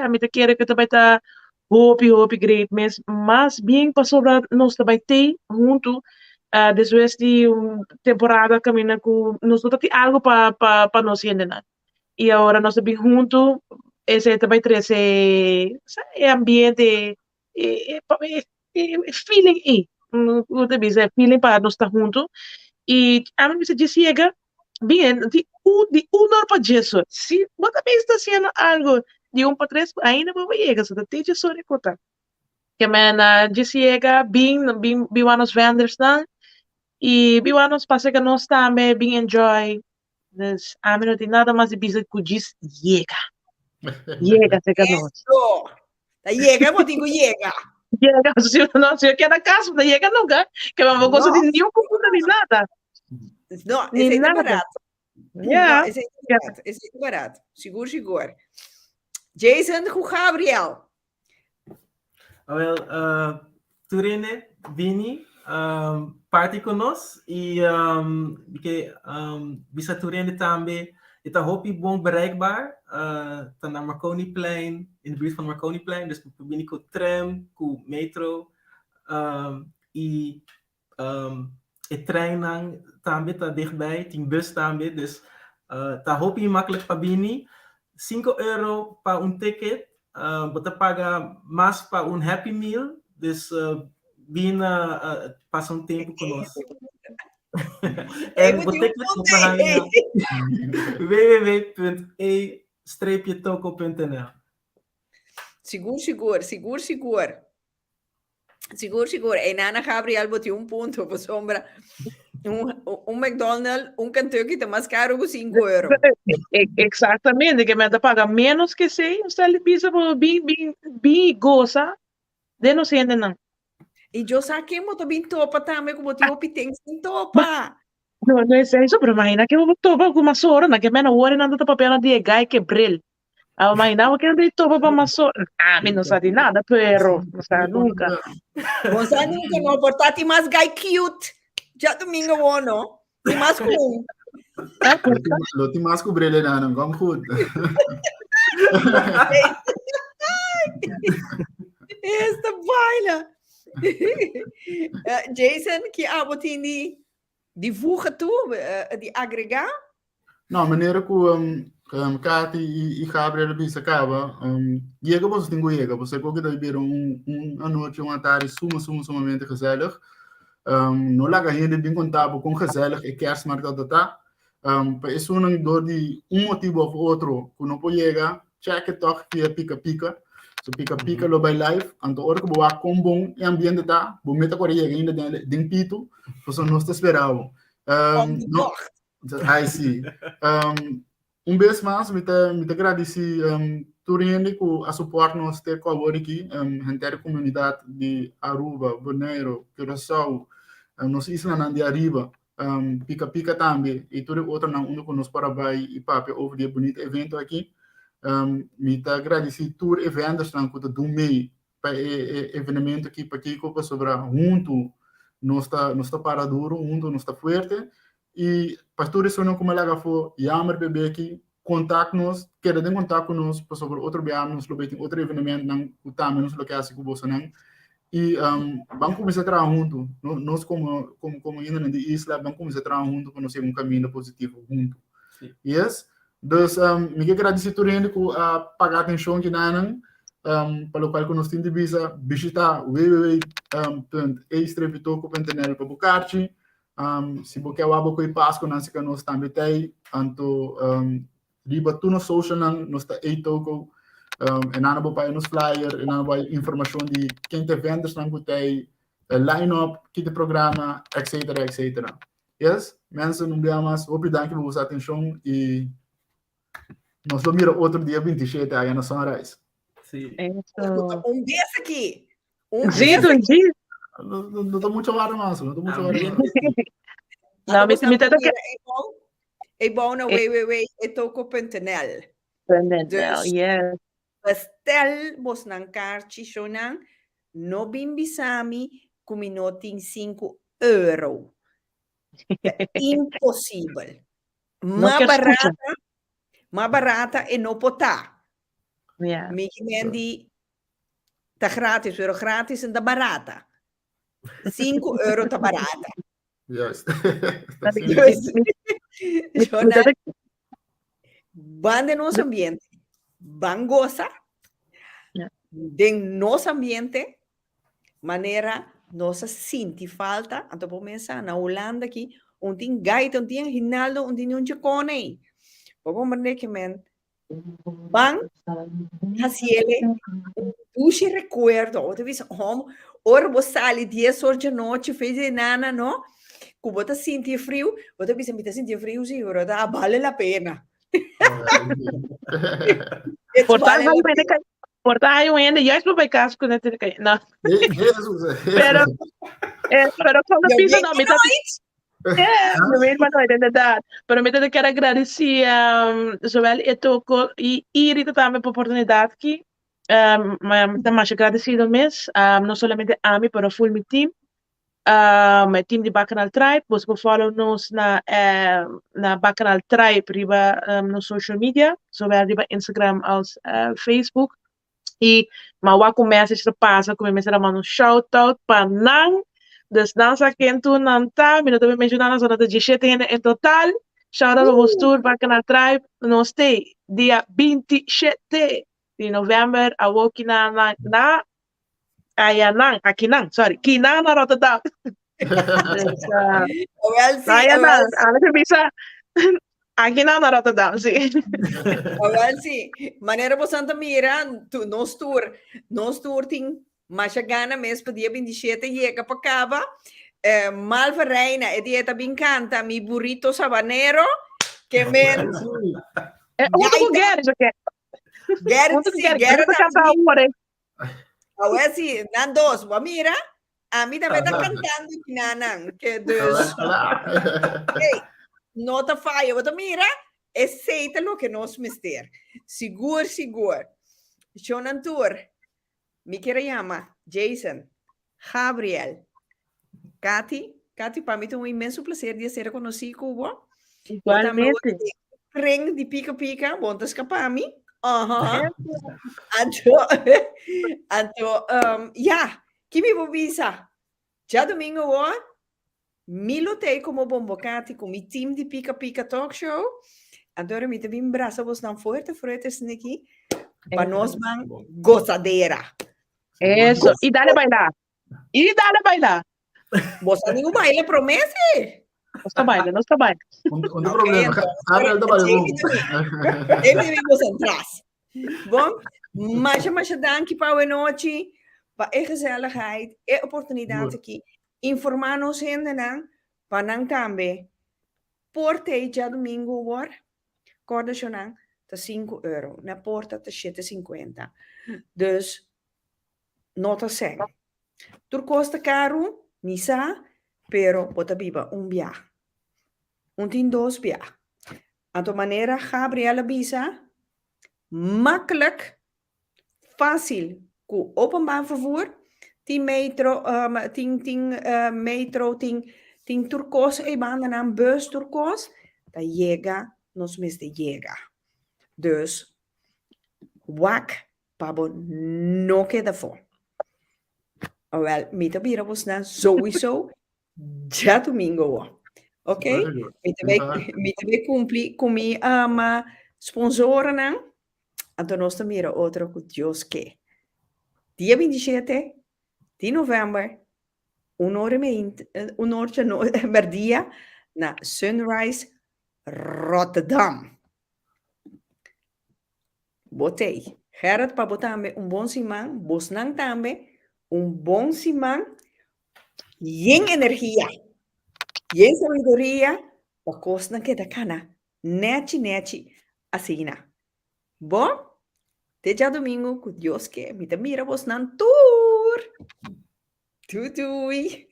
gente quer que também tá hope great mas bem para sobrar nós também tem junto depois de temporada caminha com nós tem algo para nós ainda. E agora nós estamos juntos, esse também traz esse ambiente, feeling aí, feeling para nós estar juntos. E a mim se chega, bem, de hora para Jesus. Se você também está fazendo algo de 1 para 3, ainda não vai chegar, só tem Jesus de conta. Que mana chega, bem nos vendors dan, e bem nos passa que nós também bem enjoy. Dus a mim não tem nada mais de bisa que diz chega chega nós. Isso! Da chega, eu digo chega. Chega, se eu quero na casa, não chega nunca, que eu não gosto de nenhum comida nem nada. Não, Nem esse é nada. barato. Yeah. Não, esse é barato. Seguro. Jason com Gabriel. Well, Turine, Vini, party conosco e que bisa Turine também está hopi bom bereikbaar. Está na Marconiplein, in de buurt van Marconiplein, dus we binnen com tram, com metro e het trein também está dichtbij, tem bus também, dus está hopi makkelijk para binnen. €5 para ticket. Você paga mais para Happy Meal, dus passa tempo conosco. En você tem que comprar www.e-toko.nl. Seguro. E Nana Gabriel botou ponto, por sombra. McDonald's, Kentucky está mais caro que €5. Exatamente, que me paga menos que 6, o sea, bisa bem goza de não ser não. E eu saquei muito bem topa também, como tem opiteng sem topa. Não é isso, pero imagina que eu topa com uma sora, na que me não hora nada papel de gai que bril. Imagina que eu topa para uma sora. Me não sabe nada, pero não sabe nunca. Você nunca não portati mais gai cute. Já domingo no? E mais cool. Lo ti mas brillen aan hem, kom goed. Esta baila. Jason, que abotini die voegen toe, die agregar? Nou, meneer Kati e Gabriel Bissacaba, llega você tem que chegar, você pode ter uma noite, uma tarde sumamente gezellig. No laga ainda bem contábil com gezellig e kerstmarkt dat tá. Is door die motivo of outro, que não pode chegar, check toch que é pica. So pica lo by live, anto ora que boa com bom e ambiente tá, bom meta por chegar ainda dentro pito, você não está esperando. No, I see. Vez mais, me agradeci Turine com a suporte nós ter com aqui, a comunidade de Aruba, Bonaire, Curaçao, nos islas de Arriba, pica também, e tudo outro não uno conosco para vai e papo over de bonito evento aqui. Me agradeci tour eventos que do meio para evenemento aqui para que copa sobre junto não está para duro, junto não está forte. E pastor isso não como ela foi jammer bebê aqui contato-nos quer ter contato conosco sobre outro bem nos outro evento não o também nos locais que você não e vamos começar a trabalhar junto nós como ainda na isla vamos começar a trabalhar junto para nós ter caminho positivo junto. Yes, dus me agradeço Turine com a pagar atenção que não para o qual que nós temos de visitar www.e-toko.nl para buscar se você wabo coi Páscoa nós que nós também tem anto riba tu no social nós está eito e nana bo pai nos flyer e nana bo informação de quem te vendas não tem line-up que te programa etc. Yes, mensen não bem mais obrigado por sua atenção e nós vamos mira outro dia 27 aí na Sunrise. Sim. Eso. Beijo aqui. Sim, Beijo aqui. Não estou muito hora mais, não estou muito hora Ambiente, mais. sim. Não, me Mira, tenta que é bom na www.etoco.nl. Well, yes. Stel mos nan kaartje shonan no bimbisami kumi no ting 5 euro. Impossível. No quero escuchar. Mais barata e no potá. Yeah. Miki mendi tá grátis, pero grátis en da barata. 5 euro tá barata. Yes. Shonan, van de nosso ambiente. Van goza. Yeah. De nosso ambiente. Maneira nossa sente falta. Então, por pensar, na Holanda aqui, tem gaita, tem Rinaldo, tem um chacone. Por maneira que men, van, ele, puxa recuerdo. Outra vez, ora você ali 10 horas da noite, fez nada, não? Que você sente frio, outra vez, me sente frio, sim, ora, vale a pena. Portar aí ainda juist bij casco natuurlijk. No. Jesus. Pero quando pisa não, me tá. Não weet maar nooit, inderdaad. Pero me quero agradecer zowel Etoco e Irita também por oportunidade aqui. Mas mais agradecido mesmo, não somente a mim, pero full meu team. Mijn team de Bacchanal Tribe, você pode follow-nos na Bacchanal Tribe riba no social media, zowel riba Instagram als Facebook. E mas com message te passa, com mensagem mandar um shout-out para Nang. Dus dan sa kento nanta, minuto me mencionar na zona de 17 em total. Shout-out ao Vostur Bacchanal Tribe, no stay, dia 27 de novembro, a aqui na Ayanang, Kinang na Rotterdam. Bisa aqui na Rotterdam, sim. Maneira você anda mira, nos tour tem mais gana mesmo para dia 27 chega para cava. Malva Reina, e dia também canta mi burrito sabanero, que men. Onde queres, ok? Quero cantar uma. Agora sim, nan dos, mira, a mim também está cantando Kinanang, que Deus. Nota falha, você mira, aceita o que nós mister. Seguro. Shonan Tour, me quer chama, Jason, Gabriel, Katy, para mim é um imenso prazer de ser conhecido, Cuba. Igualmente. Ring de pica, bom, tá escapar a mim. Que me vou visa. Já domingo, me lutei como bombocati com meu time de pica talk show. Agora me também braço vos não forte aqui para nós man gozadera. Isso. E dá-lhe bailar. Você não baila promessa? Não está baila. Não tem problema. Gabriel tá bailando. Ele vimos atrás. Bom, mas dank para a noite, para a gezelligheid, a oportunidade aqui. Informar-nos ainda, para não também. Portei já domingo, corda chonan, tá 5 euro. Na porta tá 7,50. Dus, nota 100. Tur costa caro, nisa, pero bota biba bia. Tem 2 bia. A tua maneira, Gabriela bisa, makkelijk, fácil, com openbaar vervoer, die metro, tem turcos e banda na bus turcos, da llega, nos miste llega. Dus, wak, pabo, no queda voor. Wel, met de bieren was dan sowieso, já domingo. Ok? Met de cumpri com mi sponsoren, então nós também outro com Deus que. Dia 27 de novembro, un uurtje per dia naar Sunrise Rotterdam. Botei. Gerard pa botambe un bon simang, bosnang tambe, un bon simang, yin energia, yin sabiduría, pa kosnan que da cana, nechi, asina. Bom, até já domingo, com Deus que me mira vos nan tour. Tutui.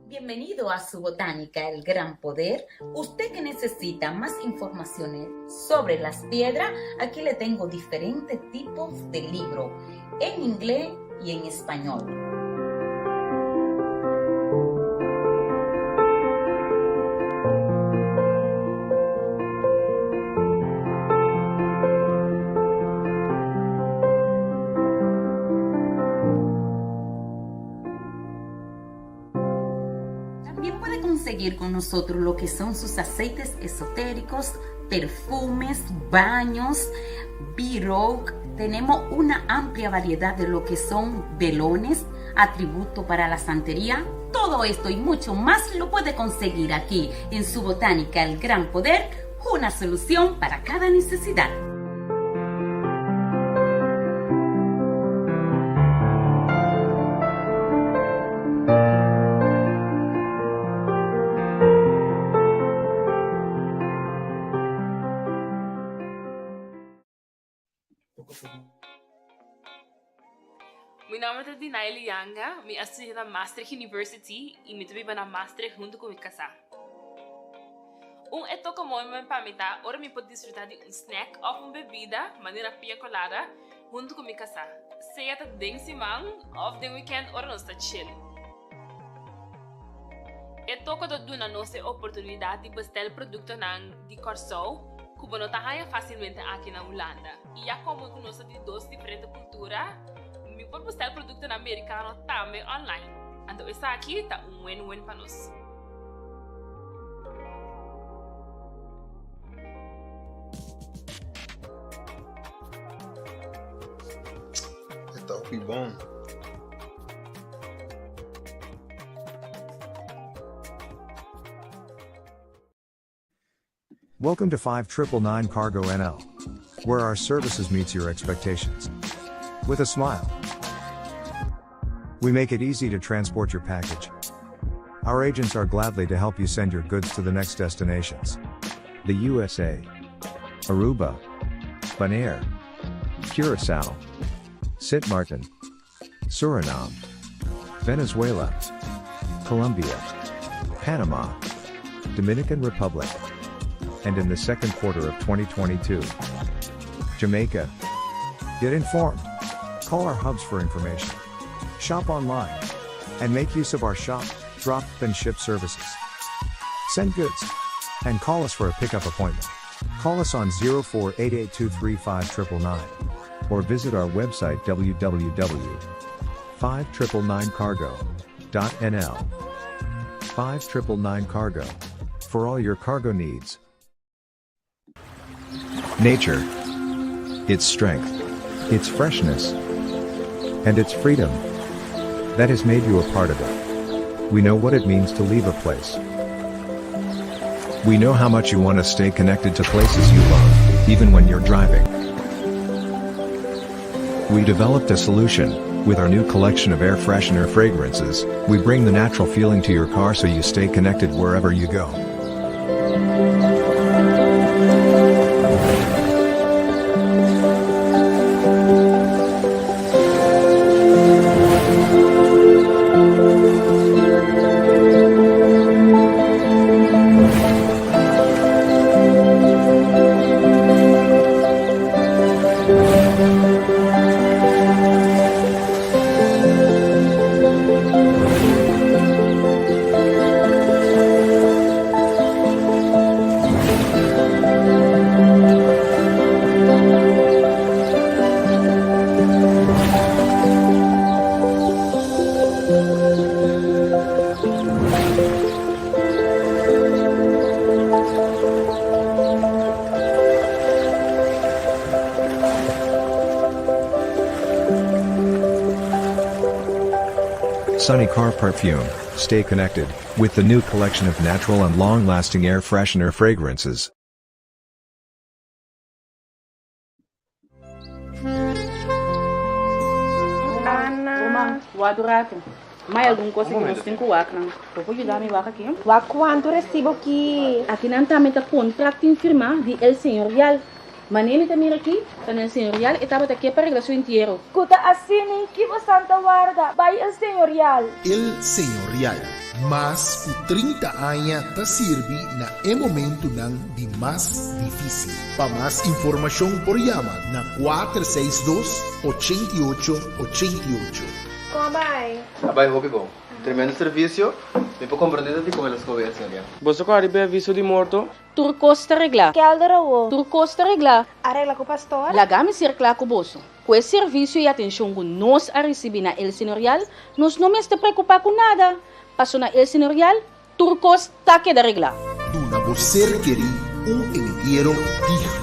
Bienvenido a su botánica, el gran poder. Usted que necesita más informaciones sobre las piedras, aquí le tengo diferentes tipos de libros en inglés y en español. Seguir con nosotros lo que son sus aceites esotéricos, perfumes, baños, B-Rogue. Tenemos una amplia variedad de lo que son velones, atributos para la santería. Todo esto y mucho más lo puede conseguir aquí en su botánica El Gran Poder, una solución para cada necesidad. Meu nome é Dinaili Yanga, me assisti na Maastricht University e me trabalho na Maastricht junto com minha casa. É toca muito para mim, ora me pode desfrutar de snack ou uma bebida, maneira pina colada, junto com minha casa. Seja de den simang ou de weekend, ora nós está chill. Toca de uma nossa oportunidade de bestel produto de Corso, que não está facilmente aqui na Holanda. E já como conosco de duas diferentes culturas, me pode buscar produto americano também online. Então, isso aqui está win-win para nós. Então, que bom. Welcome to 5999 Cargo NL, where our services meets your expectations. With a smile. We make it easy to transport your package. Our agents are gladly to help you send your goods to the next destinations. The USA, Aruba, Bonaire, Curacao, Sint Maarten, Suriname, Venezuela, Colombia, Panama, Dominican Republic, and in the second quarter of 2022, Jamaica. Get informed. Call our hubs for information. Shop online. And make use of our shop, drop, and ship services. Send goods. And call us for a pickup appointment. Call us on 0488235999. Or visit our website www.5999cargo.nl. 5999 Cargo. For all your cargo needs. Nature. Its strength. Its freshness. And its freedom. That has made you a part of it. We know what it means to leave a place. We know how much you want to stay connected to places you love, even when you're driving. We developed a solution. With our new collection of air freshener fragrances, we bring the natural feeling to your car so you stay connected wherever you go. Sunny Car Perfume. Stay connected with the new collection of natural and long-lasting air freshener fragrances. Ana, Wadurato. May algum coisa que nós temos que wak nang. Pode ajudar me wak aqui? Wak quanto recibo aqui? Aqui não está meta contrato em firma de El Senhorial. Manele também aqui, tá El Senhorial e estava aqui para arreglar seu inteiro. Kuta assim que você Santa Guarda, vai El Senhorial. El Senhorial. Mas o 30 anos ta sirvi na e momento nang di mas difícil. Para mais informação por llama na 462-8888. Como vai? Vai, Hopi, bom. Tremendo serviço. Me può comprendere di come lo scoperto, andiamo. Você quer ver aviso de morto? Turcos te regla. Que alderawo? Turcos te regla. Arregla com o pastor? Lagame circular com o bolso. Com esse serviço e atenção que nós a receber na El Senhorial, nós não me está preocupar com nada. Passou na El Senhorial, Turcos tá que da regla. Duna você querer engenheiro de